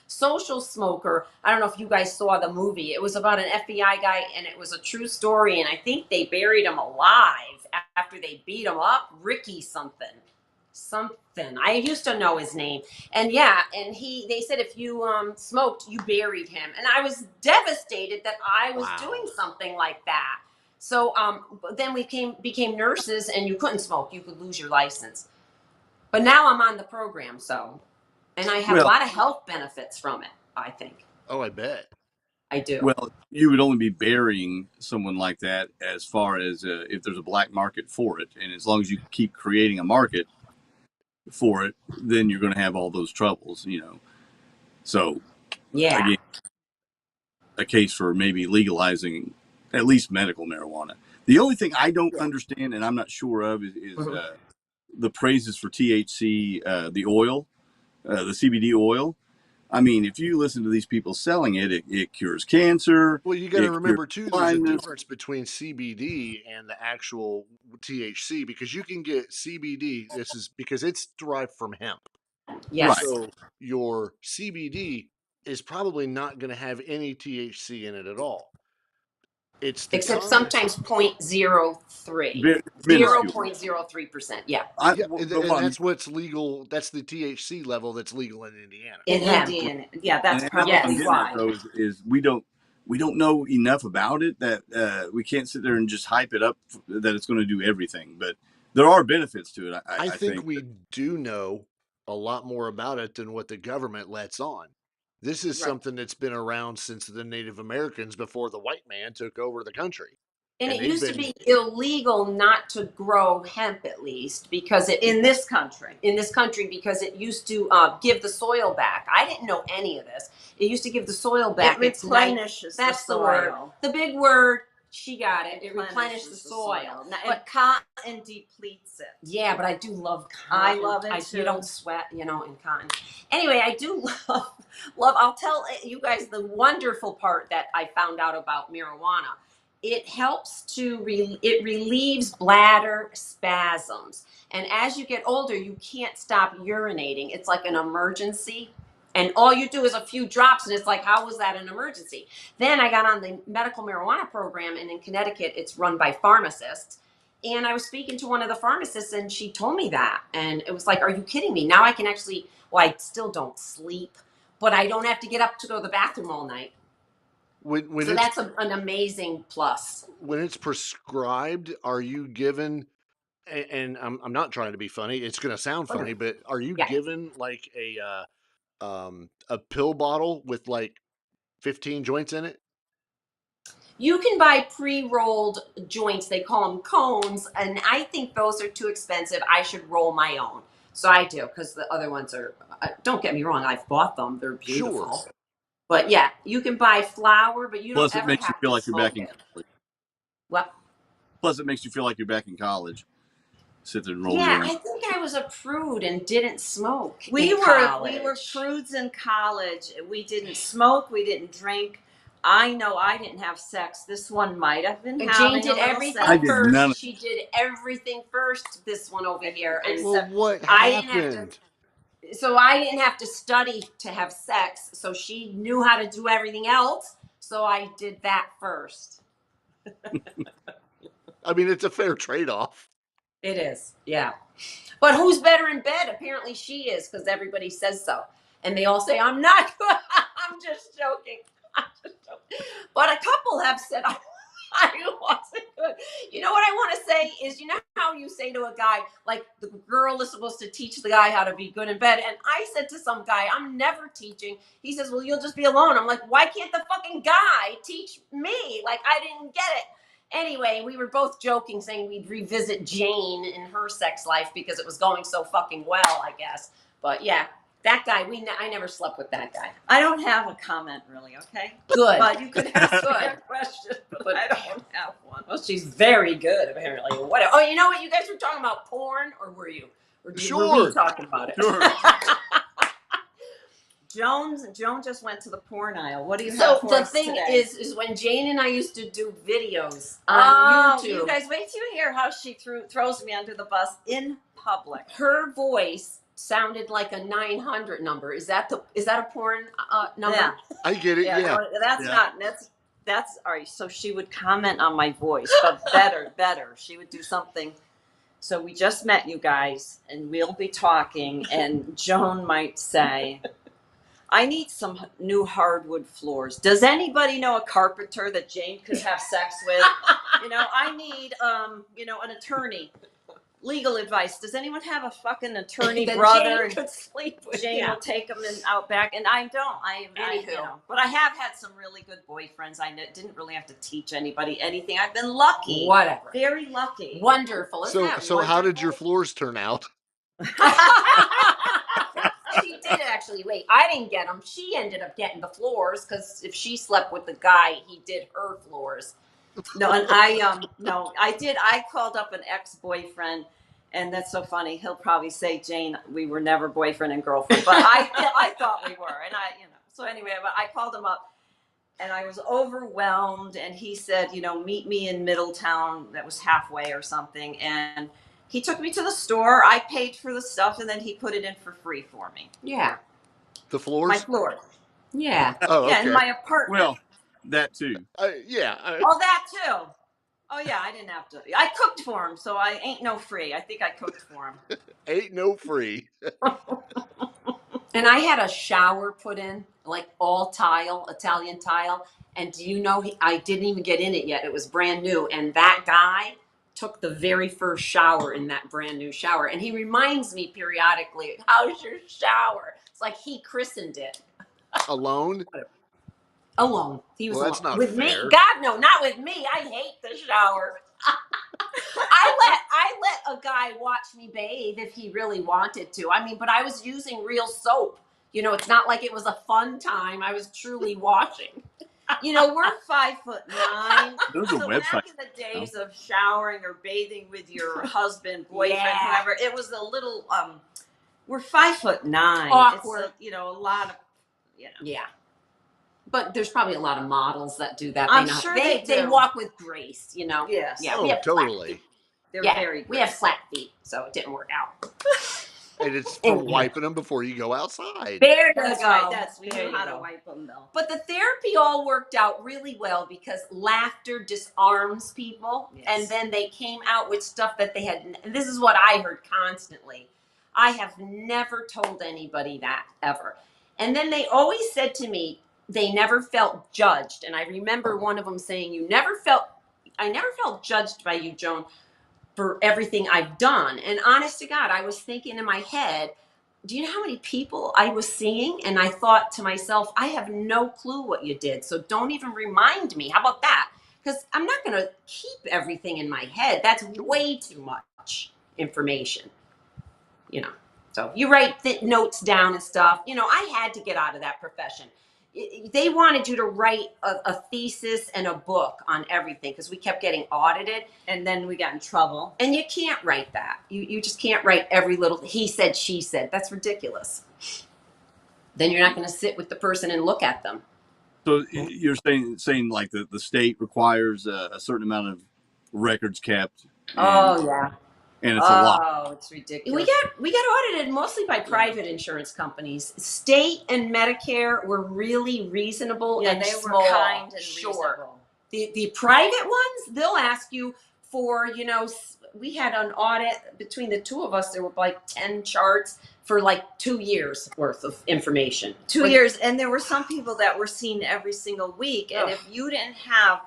social smoker, I don't know if you guys saw the movie. It was about an FBI guy, and it was a true story. And I think they buried him alive after they beat him up. Ricky something. I used to know his name. And yeah, and they said if you smoked, you buried him. And I was devastated that I was Wow. doing something like that. So but then we became nurses, and you couldn't smoke. You could lose your license. But now I'm on the program, and I have a Well, lot of health benefits from it. I think. Oh, I bet. I do. Well, you would only be burying someone like that as far as if there's a black market for it. And as long as you keep creating a market for it, then you're going to have all those troubles, So, Yeah. again, a case for maybe legalizing at least medical marijuana. The only thing I don't understand and I'm not sure of is the praises for THC, the oil, the CBD oil. I mean, if you listen to these people selling it, it cures cancer. Well, you got to It cures remember too, there's a blindness. difference between CBD and the actual THC, because you can get CBD. This is because it's derived from hemp. Yes. Right. So your CBD is probably not going to have any THC in it at all. It's the Except sometimes 0.03. Very minuscule. 0.03%. Yeah. Yeah, Well, and that's what's legal. That's the THC level that's legal in Indiana. In hemp. Indiana. Yeah, that's and probably what I'm getting why. at, though, is we don't know enough about it that we can't sit there and just hype it up that it's going to do everything. But there are benefits to it. I think we do know a lot more about it than what the government lets on. This is Right. something that's been around since the Native Americans, before the white man took over the country. And it they've used to been- be illegal not to grow hemp, at least, because In this country. because it used to give the soil back. I didn't know any of this. It used to give the soil back. It It's nice. replenishes That's the the word. soil. The big word. She got it. It replenished the soil. Now, But and cotton depletes it. yeah, but I do love cotton. I love it too. You don't sweat, in cotton. Anyway, I do love. I'll tell you guys the wonderful part that I found out about marijuana. It helps to it relieves bladder spasms, and as you get older, you can't stop urinating. It's like an emergency. And all you do is a few drops, and it's like, how was that an emergency? Then I got on the medical marijuana program, and in Connecticut, it's run by pharmacists. And I was speaking to one of the pharmacists, and she told me that. And it was like, are you kidding me? Now I can actually, well, I still don't sleep, but I don't have to get up to go to the bathroom all night. So that's an amazing plus. When it's prescribed, are you given, and I'm not trying to be funny, it's going to sound funny, but are you given like a pill bottle with like 15 joints in it? You can buy pre-rolled joints. They call them cones, and I think those are too expensive. I should roll my own. So I do, because the other ones are, don't get me wrong, I've bought them. They're beautiful. Sure. But yeah, you can buy flour, but you don't Plus, it ever makes you have feel to like you're back smoke in it. college. What? Plus, it makes you feel like you're back in college. Sit there and roll your Yeah, own. I think I was a prude and didn't smoke. We in were college. prudes in college. We didn't smoke. We didn't drink. I know I didn't have sex. This one might have been having Jane did a little everything sex. I did first. none of- She did everything first. This one over here. And Well, what I didn't happened? have to. So I didn't have to study to have sex. So she knew how to do everything else. So I did that first. I mean, it's a fair trade-off. It is, yeah. But who's better in bed? Apparently she is, because everybody says so. And they all say, I'm not good. I'm just joking. But a couple have said, I wasn't good. You know what I want to say is, you know how you say to a guy, like the girl is supposed to teach the guy how to be good in bed. And I said to some guy, I'm never teaching. He says, well, you'll just be alone. I'm like, why can't the fucking guy teach me? Like, I didn't get it. Anyway, we were both joking, saying we'd revisit Jane in her sex life because it was going so fucking well, I guess. But yeah, that guy, I never slept with that guy. I don't have a comment really, okay? Good. But you could ask Good. a question, but I don't have one. Well, she's very good, apparently. What? Oh, you know what? You guys were talking about porn, or were you? Or were we talking about it? Sure. Joan just went to the porn aisle. What do you have So for the us thing today? is when Jane and I used to do videos on YouTube. You guys wait till you hear how she throws me under the bus in public. Her voice sounded like a 900 number. Is that a porn number? Yeah. I get it. Yeah. No, that's all right. So she would comment on my voice, but better. She would do something. So we just met, you guys, and we'll be talking, and Joan might say, I need some new hardwood floors. Does anybody know a carpenter that Jane could have sex with? I need, an attorney. legal advice. Does anyone have a fucking attorney That brother? Jane could sleep with. Jane will take them out back, and I don't. Anywho. But I have had some really good boyfriends. I didn't really have to teach anybody anything. I've been lucky. Whatever. Very lucky. Wonderful. Isn't that So how did your wonderful? floors turn out? She did actually. Wait, I didn't get them. She ended up getting the floors because if she slept with the guy, he did her floors. No, and I did. I called up an ex-boyfriend, and that's so funny. He'll probably say, Jane, we were never boyfriend and girlfriend, but I thought we were, and So anyway, but I called him up, and I was overwhelmed, and he said, meet me in Middletown. That was halfway or something, and he took me to the store. I paid for the stuff, and then he put it in for free for me. Yeah. The floors? My floor. Yeah. Oh, Yeah, okay. in my apartment. Well, that too. Yeah. Oh, that too. Oh, yeah, I didn't have to. I cooked for him, so I ain't no free. I think I cooked for him. Ain't no free. And I had a shower put in, like all tile, Italian tile. And do you know, I didn't even get in it yet. It was brand new. And that guy took the very first shower in that brand new shower. And he reminds me periodically, how's your shower? It's like he christened it. Alone? Alone. He was Well, alone. that's not with fair. me. God, no, not with me. I hate the shower. I let a guy watch me bathe if he really wanted to. I mean, but I was using real soap. It's not like it was a fun time. I was truly washing. We're 5'9". There's a So website back in the days of showering or bathing with your husband, boyfriend, Yeah. whoever, it was a little. We're 5'9". Awkward. It's a lot of. Yeah. But there's probably a lot of models that do that. I'm sure they do. walk with grace, Yes. Yeah, Oh, we have flat totally. feet. They're very. We have graceful. flat feet, so it didn't work out. And it's for wiping them before you go outside. There you That's go. right. We There knew you how go. to wipe them though. But the therapy all worked out really well because laughter disarms people. Yes. And then they came out with stuff that they had. And this is what I heard constantly. I have never told anybody that ever. And then they always said to me, they never felt judged. And I remember one of them saying, I never felt judged by you, Joan, for everything I've done. And honest to God, I was thinking in my head, do you know how many people I was seeing? And I thought to myself, I have no clue what you did. So don't even remind me. How about that? Because I'm not going to keep everything in my head. That's way too much information. So you write notes down and stuff. I had to get out of that profession. They wanted you to write a thesis and a book on everything because we kept getting audited. And then we got in trouble. And you can't write that. You just can't write every little he said, she said. That's ridiculous. Then you're not going to sit with the person and look at them. So you're saying like the state requires a certain amount of records kept. Yeah. And it's a lot. Oh, it's ridiculous. We got audited mostly by private insurance companies. State and Medicare were really reasonable and they small. were kind and Sure. reasonable. The private ones, they'll ask you for, we had an audit between the two of us. There were like 10 charts for like 2 years worth of information. 2 years. And there were some people that were seen every single week. And if you didn't have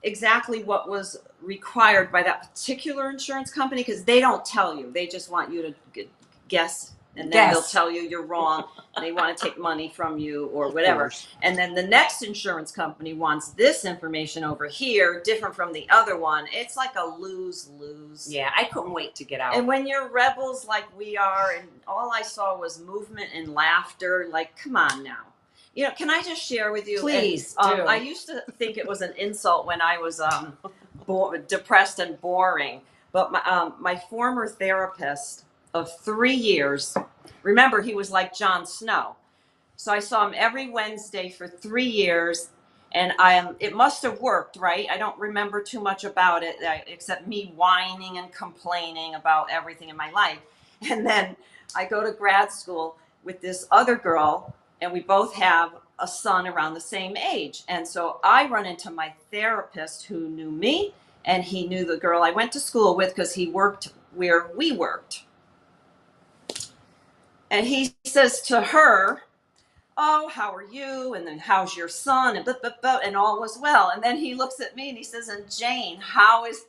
exactly what was required by that particular insurance company, because they don't tell you. They just want you to guess. And then they'll tell you you're wrong. And they want to take money from you or whatever. And then the next insurance company wants this information over here, different from the other one. It's like a lose-lose. Yeah, I couldn't wait to get out. And when you're rebels like we are, and all I saw was movement and laughter, like, come on now. Can I just share with you? Please do. do. I used to think it was an insult when I was depressed and boring. But my former therapist of 3 years, remember, he was like Jon Snow. So I saw him every Wednesday for 3 years, and it must have worked, right? I don't remember too much about it, except me whining and complaining about everything in my life. And then I go to grad school with this other girl, and we both have a son around the same age. And so I run into my therapist who knew me, and he knew the girl I went to school with because he worked where we worked. And he says to her, oh, how are you? And then how's your son? And all was well. And then he looks at me and he says, and Jane, how is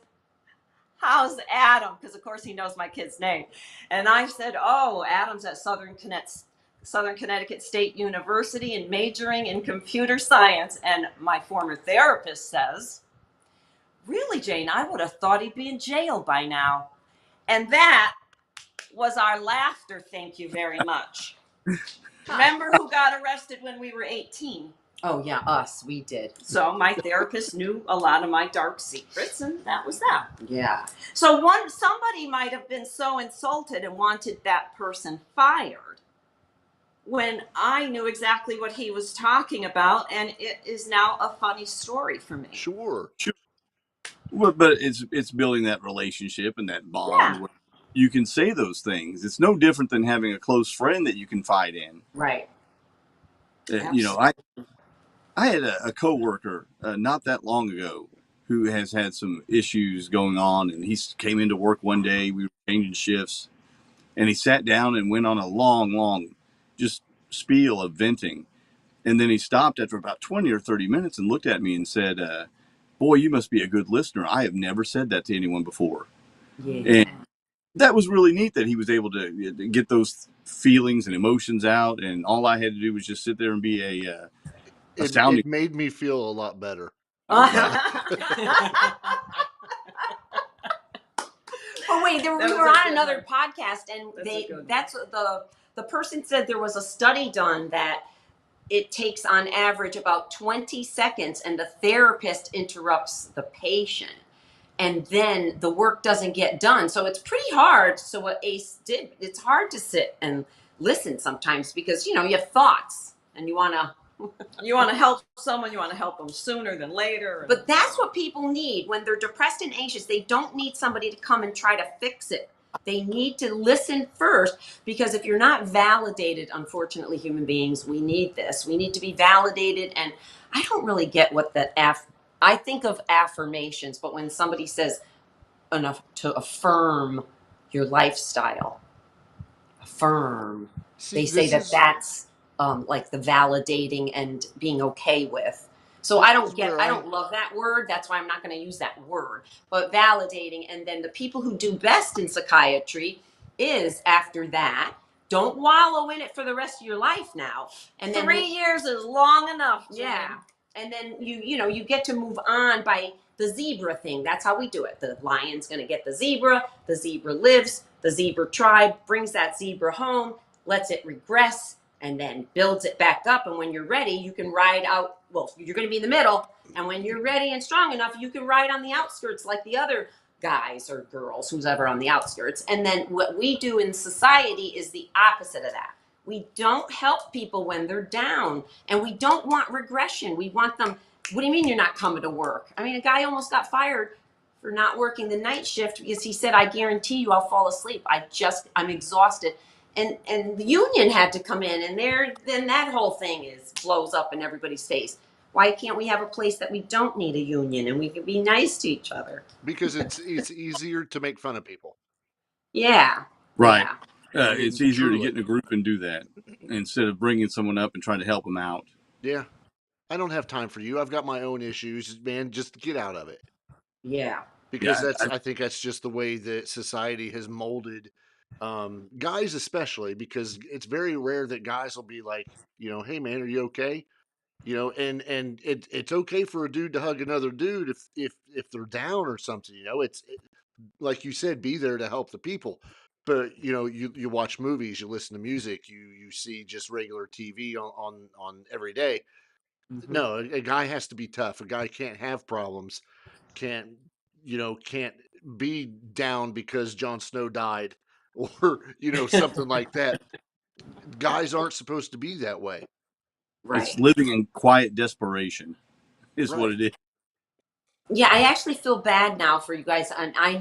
how's Adam? Because of course he knows my kid's name. And I said, oh, Adam's at Southern Connecticut State University and majoring in computer science. And my former therapist says, really, Jane, I would have thought he'd be in jail by now. And that was our laughter. Thank you very much. Remember who got arrested when we were 18? Oh yeah, us. We did. So my therapist knew a lot of my dark secrets, and that was that. Yeah. So somebody might have been so insulted and wanted that person fired when I knew exactly what he was talking about, and it is now a funny story for me. Sure. Well, but it's building that relationship and that bond where you can say those things. It's no different than having a close friend that you can confide in. Right. You know, I had a coworker not that long ago who has had some issues going on, and he came into work one day. We were changing shifts, and he sat down and went on a long, just spiel of venting, and then he stopped after about 20 or 30 minutes and looked at me and said, "Boy, you must be a good listener. I have never said that to anyone before." Yeah. And that was really neat that he was able to get those feelings and emotions out, and all I had to do was just sit there and be It made me feel a lot better. Oh wait, we were on another podcast, and the person said there was a study done that it takes on average about 20 seconds, and the therapist interrupts the patient, and then the work doesn't get done. So it's pretty hard. So what Ace did, it's hard to sit and listen sometimes because you have thoughts and you want to help someone, you want to help them sooner than later. But that's what people need when they're depressed and anxious. They don't need somebody to come and try to fix it. They need to listen first, because if you're not validated, unfortunately, human beings, we need this. We need to be validated. And I don't really get what that I think of affirmations, but when somebody says enough to affirm your lifestyle, they say that's like the validating and being okay with. So I don't love that word. That's why I'm not going to use that word. But validating, and then the people who do best in psychiatry is after that. Don't wallow in it for the rest of your life now. And then 3 years is long enough. Jane. Yeah. And then you get to move on by the zebra thing. That's how we do it. The lion's going to get the zebra lives, the zebra tribe brings that zebra home, lets it regress, and then builds it back up. And when you're ready, you can ride out. Well, you're going to be in the middle. And when you're ready and strong enough, you can ride on the outskirts like the other guys or girls, who's ever on the outskirts. And then what we do in society is the opposite of that. We don't help people when they're down, and we don't want regression. We want them. What do you mean you're not coming to work? I mean, a guy almost got fired for not working the night shift because he said, "I guarantee you I'll fall asleep. I'm exhausted." And the union had to come in, and then that whole thing blows up in everybody's face. Why can't we have a place that we don't need a union and we can be nice to each other? Because it's easier to make fun of people. Yeah. Right. Yeah. It's easier to get in a group and do that instead of bringing someone up and trying to help them out. Yeah. I don't have time for you. I've got my own issues, man. Just get out of it. Yeah. Because I think that's just the way that society has molded guys, especially, because it's very rare that guys will be like, "Hey man, are you okay?" And it's okay for a dude to hug another dude if they're down or something. It's like you said, be there to help the people. But you watch movies, you listen to music, you see just regular TV on every day. Mm-hmm. No, a guy has to be tough. A guy can't have problems. Can't be down because Jon Snow died, or something like that. Guys aren't supposed to be that way. Right. It's living in quiet desperation is what it is. Yeah, I actually feel bad now for you guys. And I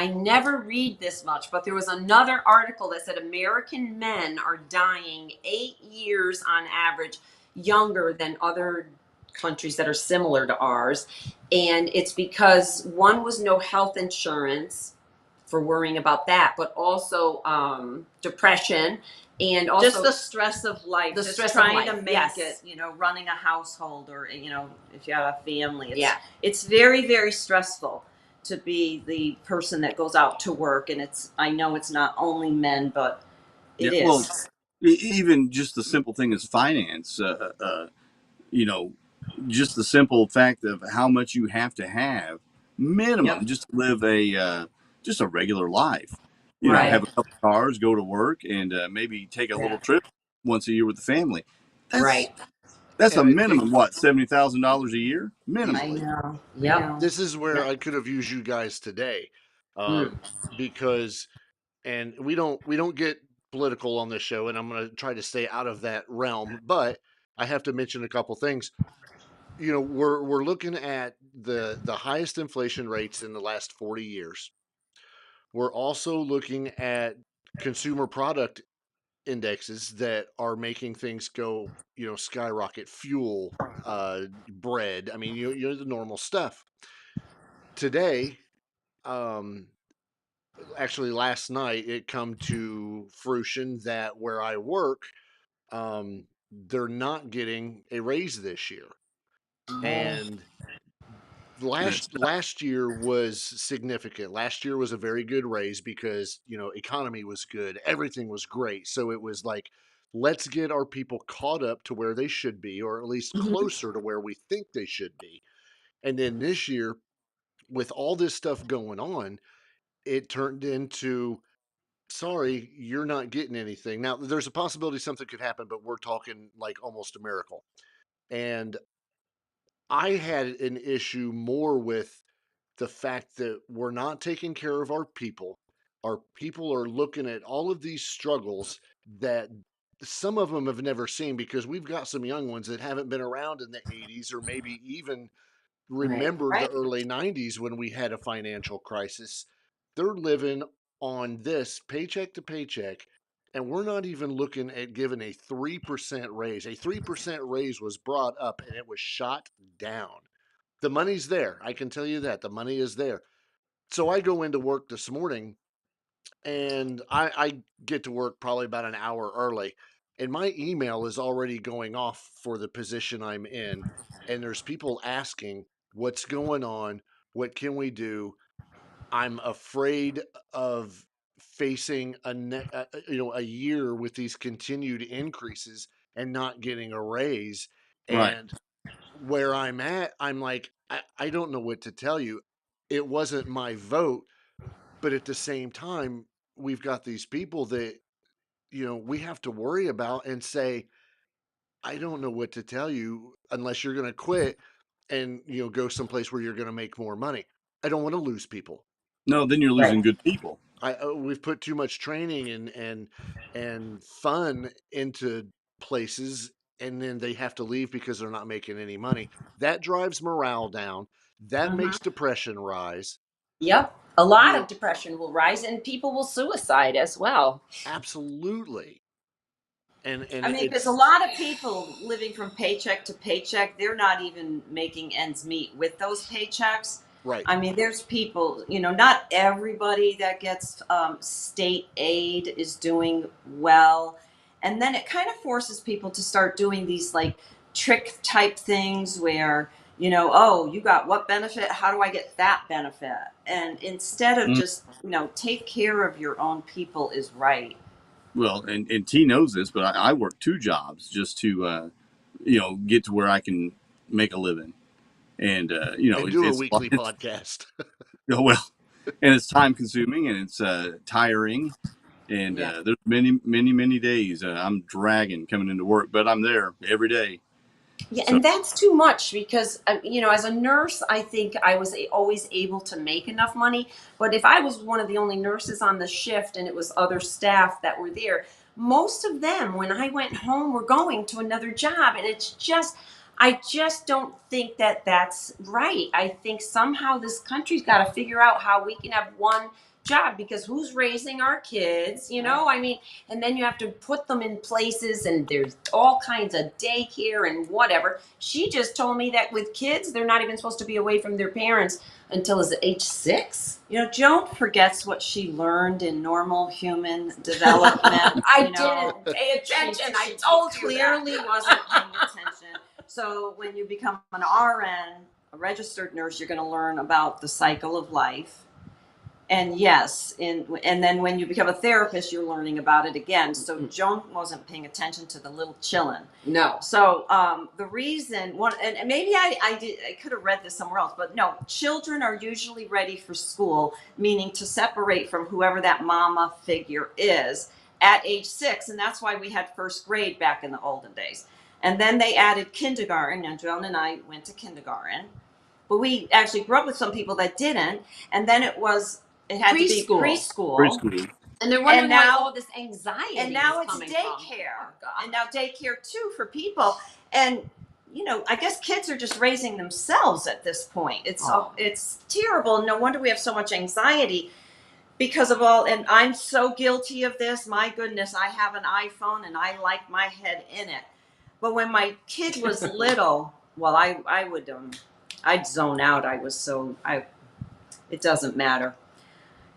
never read this much, but there was another article that said American men are dying 8 years on average younger than other countries that are similar to ours. And it's because one was no health insurance for worrying about that, but also depression. And also just the stress of life, the just stress trying of life. to make it, running a household, or, if you have a family. Yeah. It's very, very stressful to be the person that goes out to work, and I know it's not only men, but Yeah, it well, is. even just the simple thing is finance. You know, just the simple fact of how much you have to have minimum Yep. just to live just a regular life. Right. Have a couple cars, go to work, and maybe take a little Yeah. trip once a year with the family. That's Right. that's a And I think minimum. What, $70,000 a year, I minimally? know. I Yep. know. this is where Yep. I could have used you guys today, Mm. because, and we don't get political on this show, and I'm going to try to stay out of that realm, but I have to mention a couple things. We're looking at the highest inflation rates in the last 40 years. We're also looking at consumer product indexes that are making things go, skyrocket. Fuel, bread. I mean, the normal stuff. Today, um, actually last night, it come to fruition that where I work, they're not getting a raise this year. Oh. And And it's last year was significant. Last year was a very good raise because, economy was good, everything was great. So it was like, let's get our people caught up to where they should be, or at least Mhm. closer to where we think they should be. And then this year, with all this stuff going on, it turned into, sorry, you're not getting anything. Now, there's a possibility something could happen, but we're talking like almost a miracle. And I had an issue more with the fact that we're not taking care of our people. Our people are looking at all of these struggles that some of them have never seen, because we've got some young ones that haven't been around in the 80s, or maybe even Right. remembered the Right. early 90s when we had a financial crisis. They're living on this paycheck to paycheck, and we're not even looking at giving a 3% raise. A 3% raise was brought up and it was shot down. The money's there. I can tell you that. The money is there. So I go into work this morning, and I get to work probably about an hour early, and my email is already going off for the position I'm in. And there's people asking, what's going on? What can we do? I'm afraid of facing a year with these continued increases and not getting a raise. right. And where I'm at, I'm like, I don't know what to tell you. It wasn't my vote, but at the same time, we've got these people that, we have to worry about and say, I don't know what to tell you unless you're going to quit and, go someplace where you're going to make more money. I don't want to lose people. No, then you're Right. losing good people. We've put too much training and fun into places, and then they have to leave because they're not making any money. That drives morale down. That Mhm. makes depression rise. Yep. A You lot of know, depression will rise, and people will suicide as well. absolutely. And I mean, because a it's lot of people living from paycheck to paycheck, they're not even making ends meet with those paychecks. right. I mean, there's people, not everybody that gets state aid is doing well. And then it kind of forces people to start doing these like trick type things where, oh, you got what benefit? How do I get that benefit? And instead of Mm. just, take care of your own people is right. Well, and T knows this, but I work two jobs just to get to where I can make a living. And And do a it's weekly podcast. well, and it's time consuming, and it's tiring, and Yeah. there's many days I'm dragging coming into work, but I'm there every day. Yeah, So and that's too much because as a nurse, I think I was always able to make enough money. But if I was one of the only nurses on the shift and it was other staff that were there, most of them, when I went home, were going to another job, and I just don't think that that's right. I think somehow this country's got to figure out how we can have one job, because who's raising our kids? I mean, and then you have to put them in places, and there's all kinds of daycare and whatever. She just told me that with kids, they're not even supposed to be away from their parents until is it age 6? Joan forgets what she learned in normal human development. I didn't pay She, attention. I she told you that. clearly wasn't paying attention. So when you become an RN, a registered nurse, you're going to learn about the cycle of life. And yes, and then when you become a therapist, you're learning about it again. So Joan wasn't paying attention to the little chillin'. No. So the reason and maybe I could have read this somewhere else, but no, children are usually ready for school, meaning to separate from whoever that mama figure is at age 6, and that's why we had first grade back in the olden days. And then they added kindergarten, and Joan and I went to kindergarten, but we actually grew up with some people that didn't, and then it had to be preschool. Preschool. And they're wondering And now- why all this anxiety And now is it's coming daycare. from. Oh, And now daycare too for people. And I guess kids are just raising themselves at this point. It's terrible. No wonder we have so much anxiety because of all. And I'm so guilty of this. My goodness, I have an iPhone and I like my head in it. But when my kid was little, well, I'd zone out. It doesn't matter.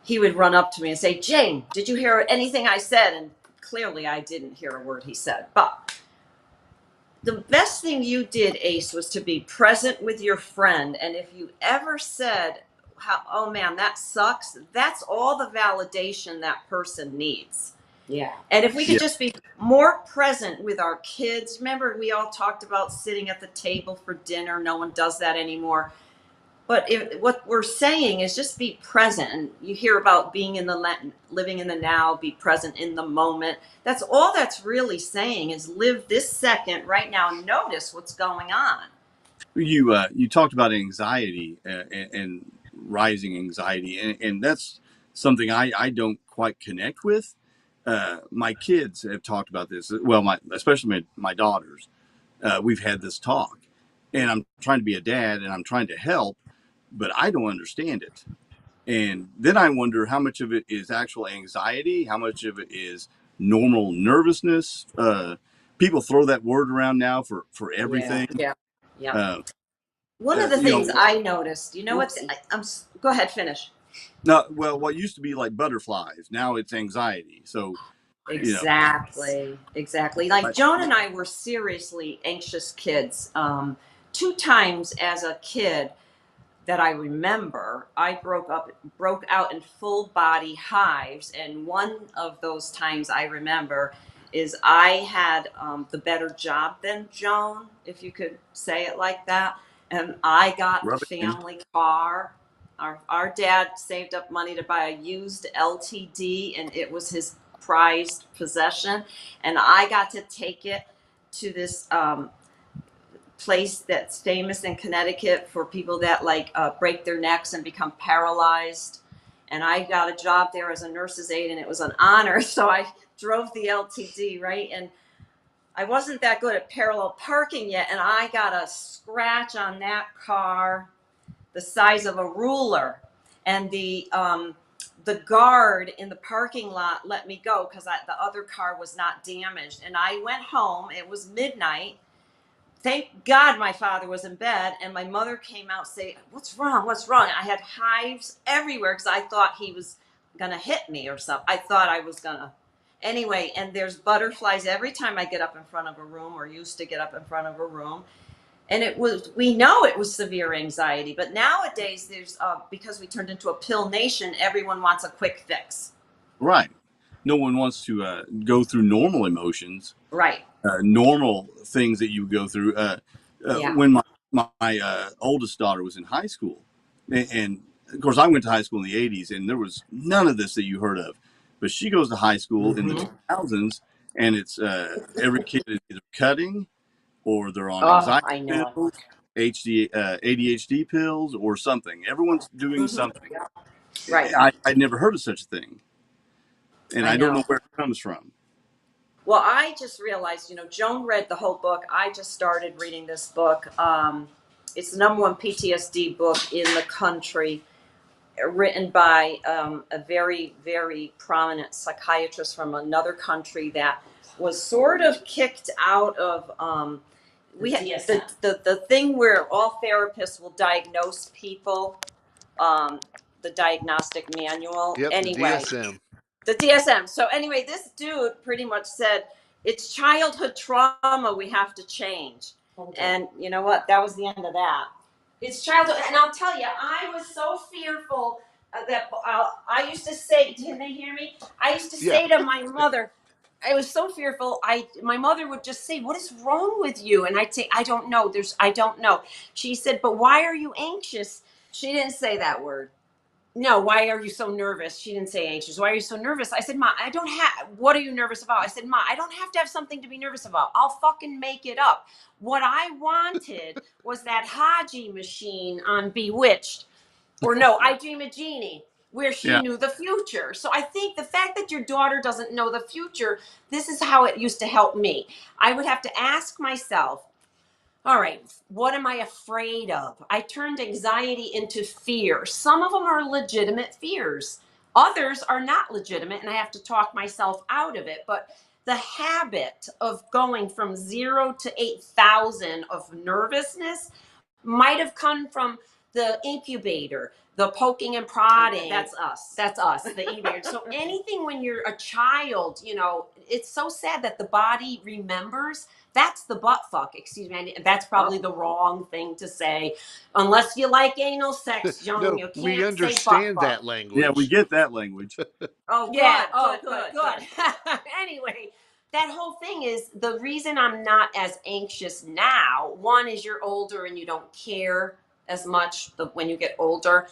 He would run up to me and say, Jane, did you hear anything I said? And clearly I didn't hear a word he said. But the best thing you did, Ace, was to be present with your friend. And if you ever said, oh man, that sucks, that's all the validation that person needs. Yeah. And if we could just be more present with our kids. Remember, we all talked about sitting at the table for dinner. No one does that anymore. But what we're saying is just be present. And you hear about living in the now, be present in the moment. That's all that's really saying is live this second right now. Notice what's going on. You talked about anxiety and rising anxiety, and that's something I don't quite connect with. My kids have talked about this. Well, especially my daughters. We've had this talk, and I'm trying to be a dad, and I'm trying to help, but I don't understand it. And then I wonder how much of it is actual anxiety, how much of it is normal nervousness. People throw that word around now for everything. Yeah. One of the things I noticed, go ahead, finish. No, well, what used to be like butterflies, now it's anxiety. So exactly. Like Joan and I were seriously anxious kids. 2 times as a kid that I remember, I broke out in full body hives, and one of those times I remember is I had the better job than Joan, if you could say it like that, and I got the family car. Our dad saved up money to buy a used LTD, and it was his prized possession, and I got to take it to this place that's famous in Connecticut for people that break their necks and become paralyzed. And I got a job there as a nurse's aide, and it was an honor. So I drove the LTD, right? And I wasn't that good at parallel parking yet, and I got a scratch on that car the size of a ruler. And the guard in the parking lot let me go because the other car was not damaged. And I went home. It was midnight. Thank God my father was in bed, and my mother came out saying, what's wrong? I had hives everywhere because I thought he was going to hit me or something. I thought I was going to. Anyway, and there's butterflies every time I get up in front of a room, or used to get up in front of a room. And we know it was severe anxiety, but nowadays there's, because we turned into a pill nation, everyone wants a quick fix. Right. No one wants to go through normal emotions. Right. Normal things that you go through. When my oldest daughter was in high school, and of course I went to high school in the 80s, and there was none of this that you heard of. But she goes to high school in the 2000s, and it's every kid is either cutting, or they're on anxiety pills, ADHD pills, or something. Everyone's doing something. Right. I'd never heard of such a thing, and I don't know where it comes from. Well, I just realized, Joan read the whole book. I just started reading this book. It's the #1 PTSD book in the country, written by a very, very prominent psychiatrist from another country that was sort of kicked out of we had the thing where all therapists will diagnose people, the diagnostic manual. Yep, anyway, the DSM. So anyway, this dude pretty much said it's childhood trauma we have to change. And you know what? That was the end of that. It's childhood, and I'll tell you, I was so fearful that I used to say, "Didn't they hear me?" I used to say to my mother, I was so fearful. My mother would just say, "What is wrong with you?" And I'd say, "I don't know. I don't know." She said, "But why are you anxious?" She didn't say that word. No, why are you so nervous? She didn't say anxious. Why are you so nervous? I said, Ma, I don't have, what are you nervous about? I said, Ma, I don't have to have something to be nervous about. I'll fucking make it up. What I wanted was that Haji machine on Bewitched, or no, I Dream a Genie, where she Yeah. knew the future. So I think the fact that your daughter doesn't know the future, this is how it used to help me. I would have to ask myself, all right, what am I afraid of? I turned anxiety into fear. Some of them are legitimate fears. Others are not legitimate, and I have to talk myself out of it. But the habit of going from 0 to 8,000 of nervousness might have come from the incubator, the poking and prodding. That's us. That's us, the incubator. So anything when you're a child, it's so sad that the body remembers. That's the butt fuck. Excuse me. That's probably the wrong thing to say. Unless you like anal sex, Joan, No, you can't we say butt understand fuck. that Yeah, we language. get that language. Oh, good. Yeah. Good. Anyway, that whole thing is the reason I'm not as anxious now. One is you're older and you don't care as much when you get older.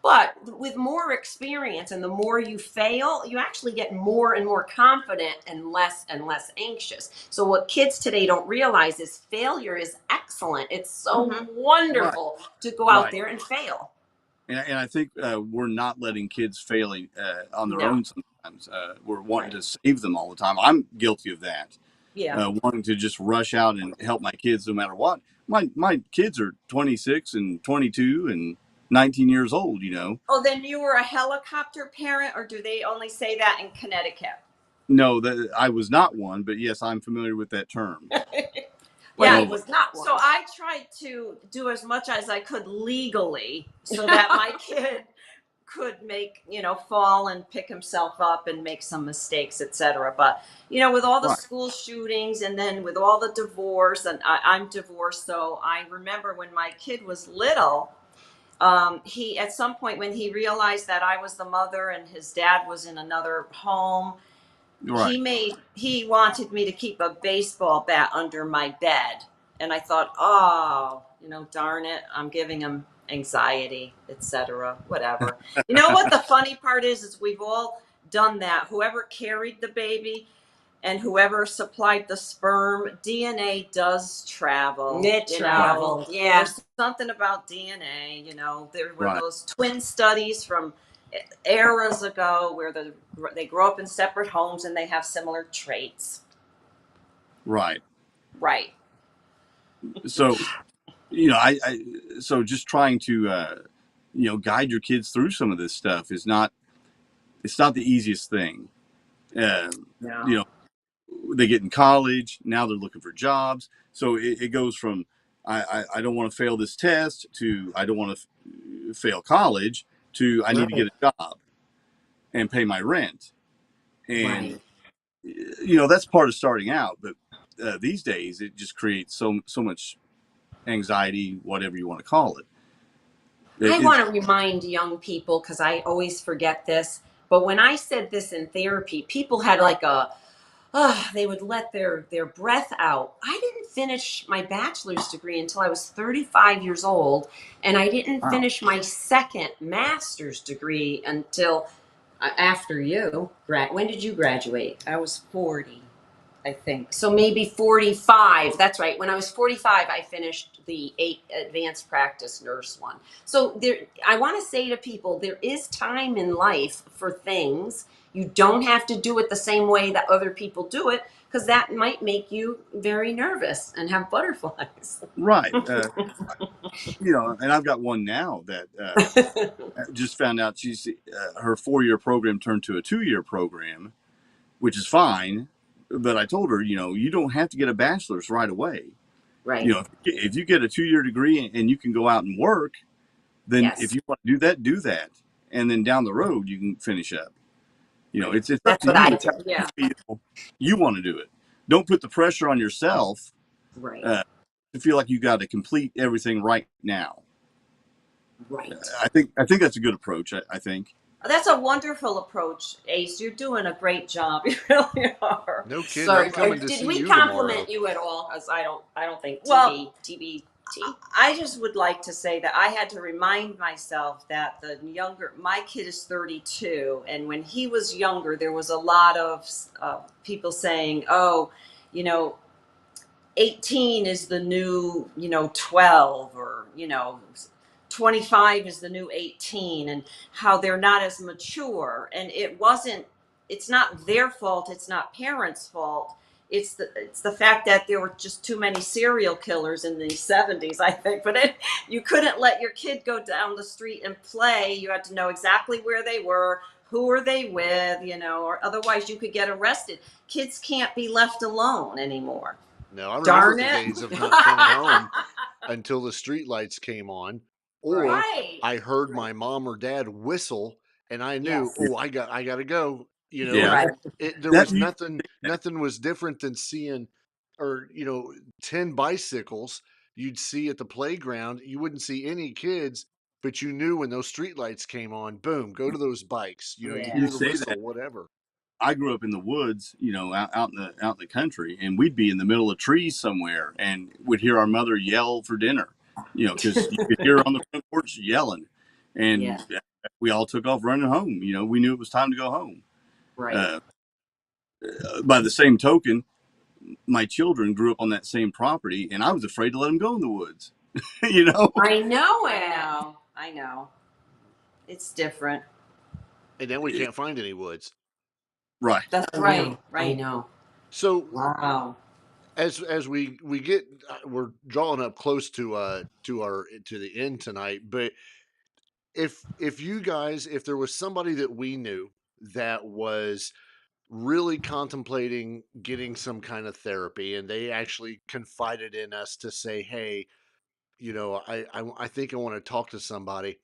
But with more experience and the more you fail, you actually get more and more confident and less anxious. So what kids today don't realize is failure is excellent. It's so Right. wonderful to go out Right. there and fail. And I think we're not letting kids failing on their No. own sometimes. We're wanting to save them all the time. I'm guilty of that. Yeah. Wanting to just rush out and help my kids no matter what. My kids are 26 and 22 and 19 years old, Oh, then you were a helicopter parent, or do they only say that in Connecticut? No, that I was not one, but yes, I'm familiar with that term. Yeah, Oh, it was not one. So I tried to do as much as I could legally so that my kid could make, fall and pick himself up and make some mistakes, etc. But, with all the right. school shootings and then with all the divorce, and I'm divorced, so I remember when my kid was little, he, at some point when he realized that I was the mother and his dad was in another home, Right. he wanted me to keep a baseball bat under my bed. And I thought, oh, darn it, I'm giving him anxiety, etc. Whatever. You know what the funny part is we've all done that. Whoever carried the baby and whoever supplied the sperm, DNA does travel. It traveled. Yeah. There's something about DNA, there were Right. those twin studies from eras ago where they grow up in separate homes and they have similar traits. Right. Right. So, so just trying to, guide your kids through some of this stuff it's not the easiest thing. Yeah. They get in college, now they're looking for jobs. So it goes from, I don't want to fail this test to I don't want to fail college to I need to get a job and pay my rent. And, that's part of starting out. But these days it just creates so much anxiety, whatever you want to call it. I want to remind young people, because I always forget this, but when I said this in therapy, people had like they would let their breath out. I didn't finish my bachelor's degree until I was 35 years old, and I didn't finish my second master's degree until after you. When did you graduate? I was 40, I think. So maybe 45. That's right. When I was 45, I finished the 8 advanced practice nurse one. So I want to say to people, there is time in life for things. You don't have to do it the same way that other people do it, because that might make you very nervous and have butterflies. Right. And I've got one now that just found out her 4-year program turned to a 2-year program, which is fine. But I told her, you don't have to get a bachelor's right away. Right. If you get a 2-year degree and you can go out and work, then if you want to do that. And then down the road, you can finish up. It's up That's to what you. I It's how did. Yeah. you want to do it. Don't put the pressure on yourself Right. to feel like you got to complete everything right now. Right. I think that's a good approach. I think. That's a wonderful approach, Ace. You're doing a great job. You really are. No kidding. So, I'm coming to did see we you compliment tomorrow. you at all? Because I don't think Well, TBT. I just would like to say that I had to remind myself that my kid is 32, and when he was younger, there was a lot of people saying, oh, you know, 18 is the new, 12, or, 25 is the new 18, and how they're not as mature. And it's not their fault. It's not parents' fault. It's the fact that there were just too many serial killers in the 70s, I think. But you couldn't let your kid go down the street and play. You had to know exactly where they were, who were they with, or otherwise you could get arrested. Kids can't be left alone anymore. No, I remember Darn the it. days of not coming home until the street lights came on, Right. or Right. I heard my mom or dad whistle and I knew, Yes. oh, I got to go. Yeah, Right. There that was nothing was different than seeing, or 10 bicycles you'd see at the playground. You wouldn't see any kids, but you knew when those street lights came on, boom, go to those bikes. You Yeah. hear you the say that. whistle, whatever. I grew up in the woods, out in the country, and we'd be in the middle of trees somewhere, and would hear our mother yell for dinner. Because you could hear her on the front porch yelling, Yeah. and we all took off running home. We knew it was time to go home. Right. Uh, by the same token, my children grew up on that same property, and I was afraid to let them go in the woods. you know, I know I it. know. I know. It's different. And then we can't find any woods. right? That's I right. know. I Right. know. So Wow. as we get, we're drawing up close to the end tonight, but if you guys, if there was somebody that we knew that was really contemplating getting some kind of therapy, and they actually confided in us to say, hey, I think I want to talk to somebody,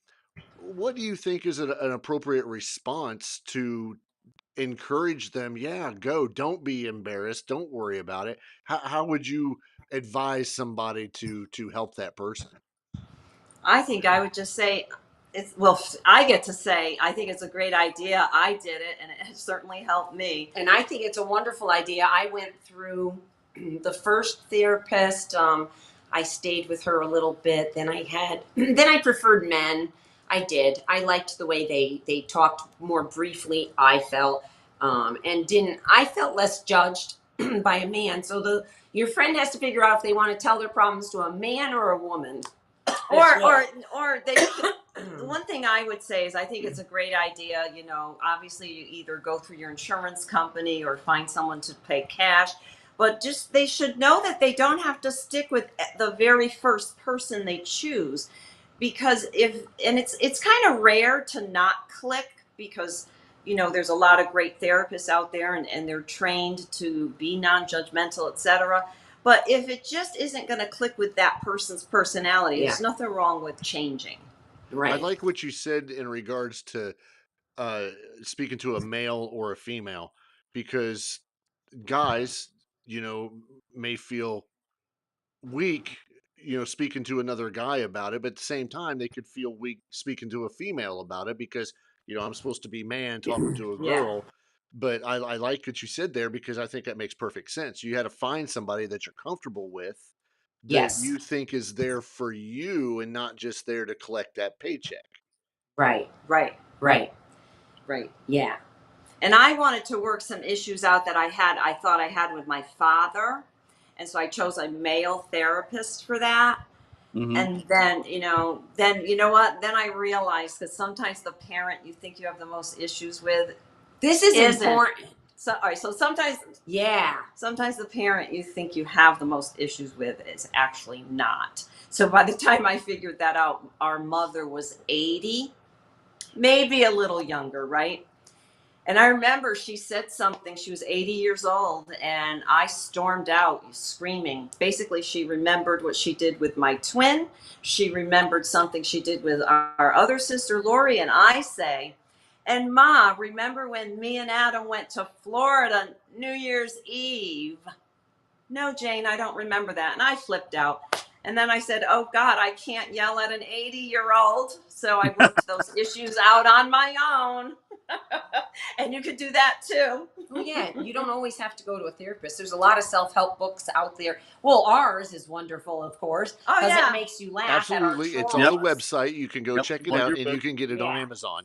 what do you think is an appropriate response to encourage them? Yeah, go, don't be embarrassed, don't worry about it. How would you advise somebody to help that person? I think I would just say, I get to say, I think it's a great idea. I did it, and it has certainly helped me. And I think it's a wonderful idea. I went through the first therapist. I stayed with her a little bit. Then I preferred men. I did. I liked the way they talked more briefly. I felt, I felt less judged by a man. So your friend has to figure out if they want to tell their problems to a man or a woman. Or they the one thing I would say is I think it's a great idea. Obviously you either go through your insurance company or find someone to pay cash, but just they should know that they don't have to stick with the very first person they choose, because it's kind of rare to not click, because there's a lot of great therapists out there, and they're trained to be non-judgmental, etc. But if it just isn't going to click with that person's personality, Yeah. there's nothing wrong with changing. I Right. like what you said in regards to uh, speaking to a male or a female, because guys, you know, may feel weak, speaking to another guy about it, but at the same time, they could feel weak speaking to a female about it because, I'm supposed to be man talking to a Yeah. girl. But I like what you said there, because I think that makes perfect sense. You had to find somebody that you're comfortable with, that Yes. you think is there for you and not just there to collect that paycheck. Right. Right, Right. right. Yeah. And I wanted to work some issues out that I thought I had with my father. And so I chose a male therapist for that. Mm-hmm. And then, then you know what? Then I realized that sometimes the parent you think you have the most issues with This is isn't. important. So, all right, so sometimes Yeah. the parent you think you have the most issues with is actually not. So by the time I figured that out, our mother was 80, maybe a little younger, right? And I remember she said something. She was 80 years old, and I stormed out screaming. Basically, she remembered what she did with my twin. She remembered something she did with our other sister, Lori, and I say, and Ma, remember when me and Adam went to Florida New Year's Eve? No, Jane, I don't remember that. And I flipped out. And then I said, oh God, I can't yell at an 80-year-old. So I worked those issues out on my own. And you could do that too. Oh, yeah. You don't always have to go to a therapist. There's a lot of self-help books out there. Well, ours is wonderful, of course, Oh, because yeah. it makes you laugh Absolutely. at our It's on the traumas. website. You can go Yep. check it Plug out, your and book. you can get it on Yeah. Amazon.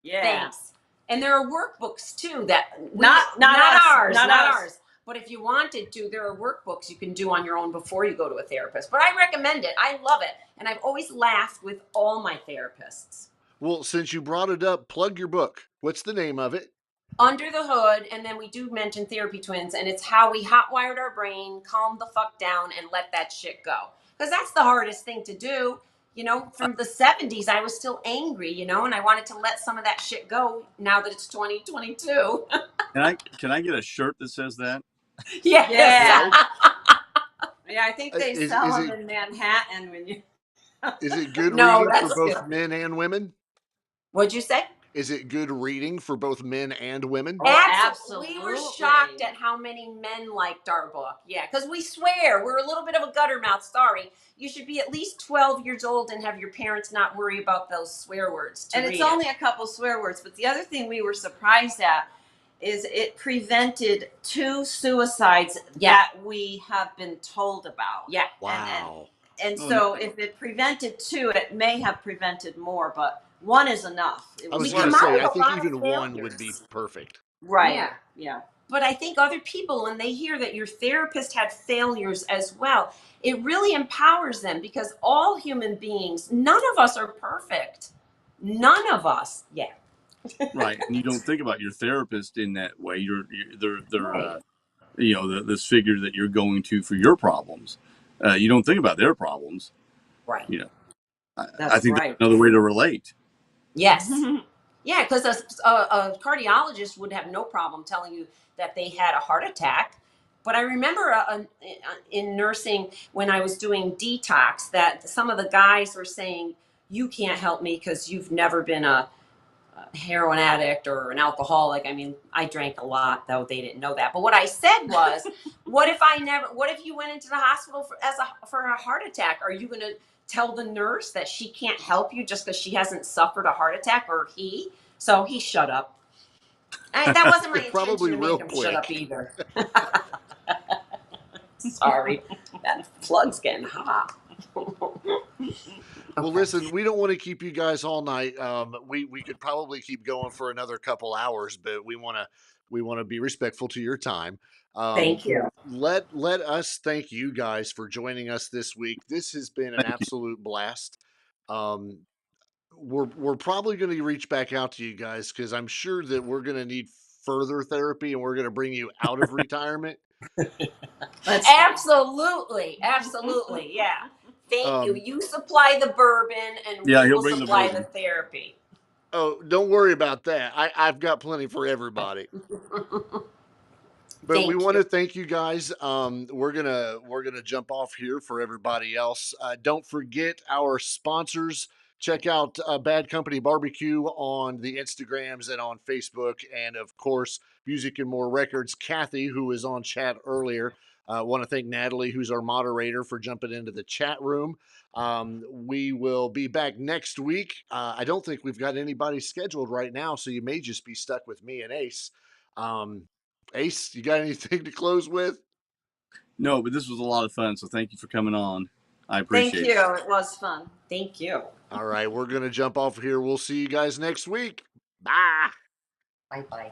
Yeah. Thanks. And there are workbooks too that Not ours, not not us. ours. But if you wanted to, there are workbooks you can do on your own before you go to a therapist. But I recommend it. I love it. And I've always laughed with all my therapists. Well, since you brought it up, plug your book. What's the name of it? Under the Hood, and then we do mention Therapy Twins, and it's how we hotwired our brain, calm the fuck down, and let that shit go. Because that's the hardest thing to do. You know, from the 70s, I was still angry, you know, and I wanted to let some of that shit go now that it's 2022. Can I get a shirt that says that? Yes. Yeah. Yeah, I think they Is sell it- them in Manhattan when you. Is it good No, reading for that's both good. men and women? What'd you say? Is it good reading for both men and women? Oh, Absolutely. We were absolutely. shocked at how many men liked our book. Yeah, because we swear. We're a little bit of a gutter mouth. Sorry. You should be at least 12 years old and have your parents not worry about those swear words. And it's only a couple swear words. But the other thing we were surprised at is it prevented 2 suicides that we have been told about. Yeah. Wow. And so if it prevented 2, it may have prevented more, but 1 is enough. I was We going to come out say, with I a think lot of even 1 would be failures. perfect. Right. Yeah. Yeah. But I think other people, when they hear that your therapist had failures as well, it really empowers them because all human beings, none of us are perfect. None of us. Yeah. Right. And you don't think about your therapist in that way. They're Right. you know, this figure that you're going to for your problems. You don't think about their problems. Right. You know, That's I think right. that's another way to relate. Yes. Yeah, because a cardiologist would have no problem telling you that they had a heart attack. But I remember in nursing when I was doing detox that some of the guys were saying, you can't help me because you've never been a heroin addict or an alcoholic. I mean, I drank a lot, though they didn't know that. But what I said was, what if you went into the hospital for a heart attack? Are you going to tell the nurse that she can't help you just because she hasn't suffered a heart attack, or he? So he shut up. That wasn't my intention Probably to real make him shut up quick. either. Sorry, that plug's getting hot. Well, listen, we don't want to keep you guys all night. We could probably keep going for another couple hours, but we want to be respectful to your time. Thank you. Let us thank you guys for joining us this week. This has been an absolute blast. Um, we're probably going to reach back out to you guys because I'm sure that we're going to need further therapy, and we're going to bring you out of retirement. Absolutely, absolutely, yeah. Thank you. You supply the bourbon, and Yeah, we he'll will bring the supply the bourbon. therapy. Oh, don't worry about that. I've got plenty for everybody. But we Thank want you. to thank you guys. We're gonna jump off here for everybody else. Don't forget our sponsors. Check out Bad Company Barbecue on the Instagrams and on Facebook, and of course, Music and More Records. Kathy, who was on chat earlier. Want to thank Natalie, who's our moderator, for jumping into the chat room. We will be back next week. I don't think we've got anybody scheduled right now, so you may just be stuck with me and Ace. Ace, you got anything to close with? No, but this was a lot of fun. So thank you for coming on. I Thank appreciate you. it. It was fun. Thank you. All right, we're going to jump off here. We'll see you guys next week. Bye. Bye bye.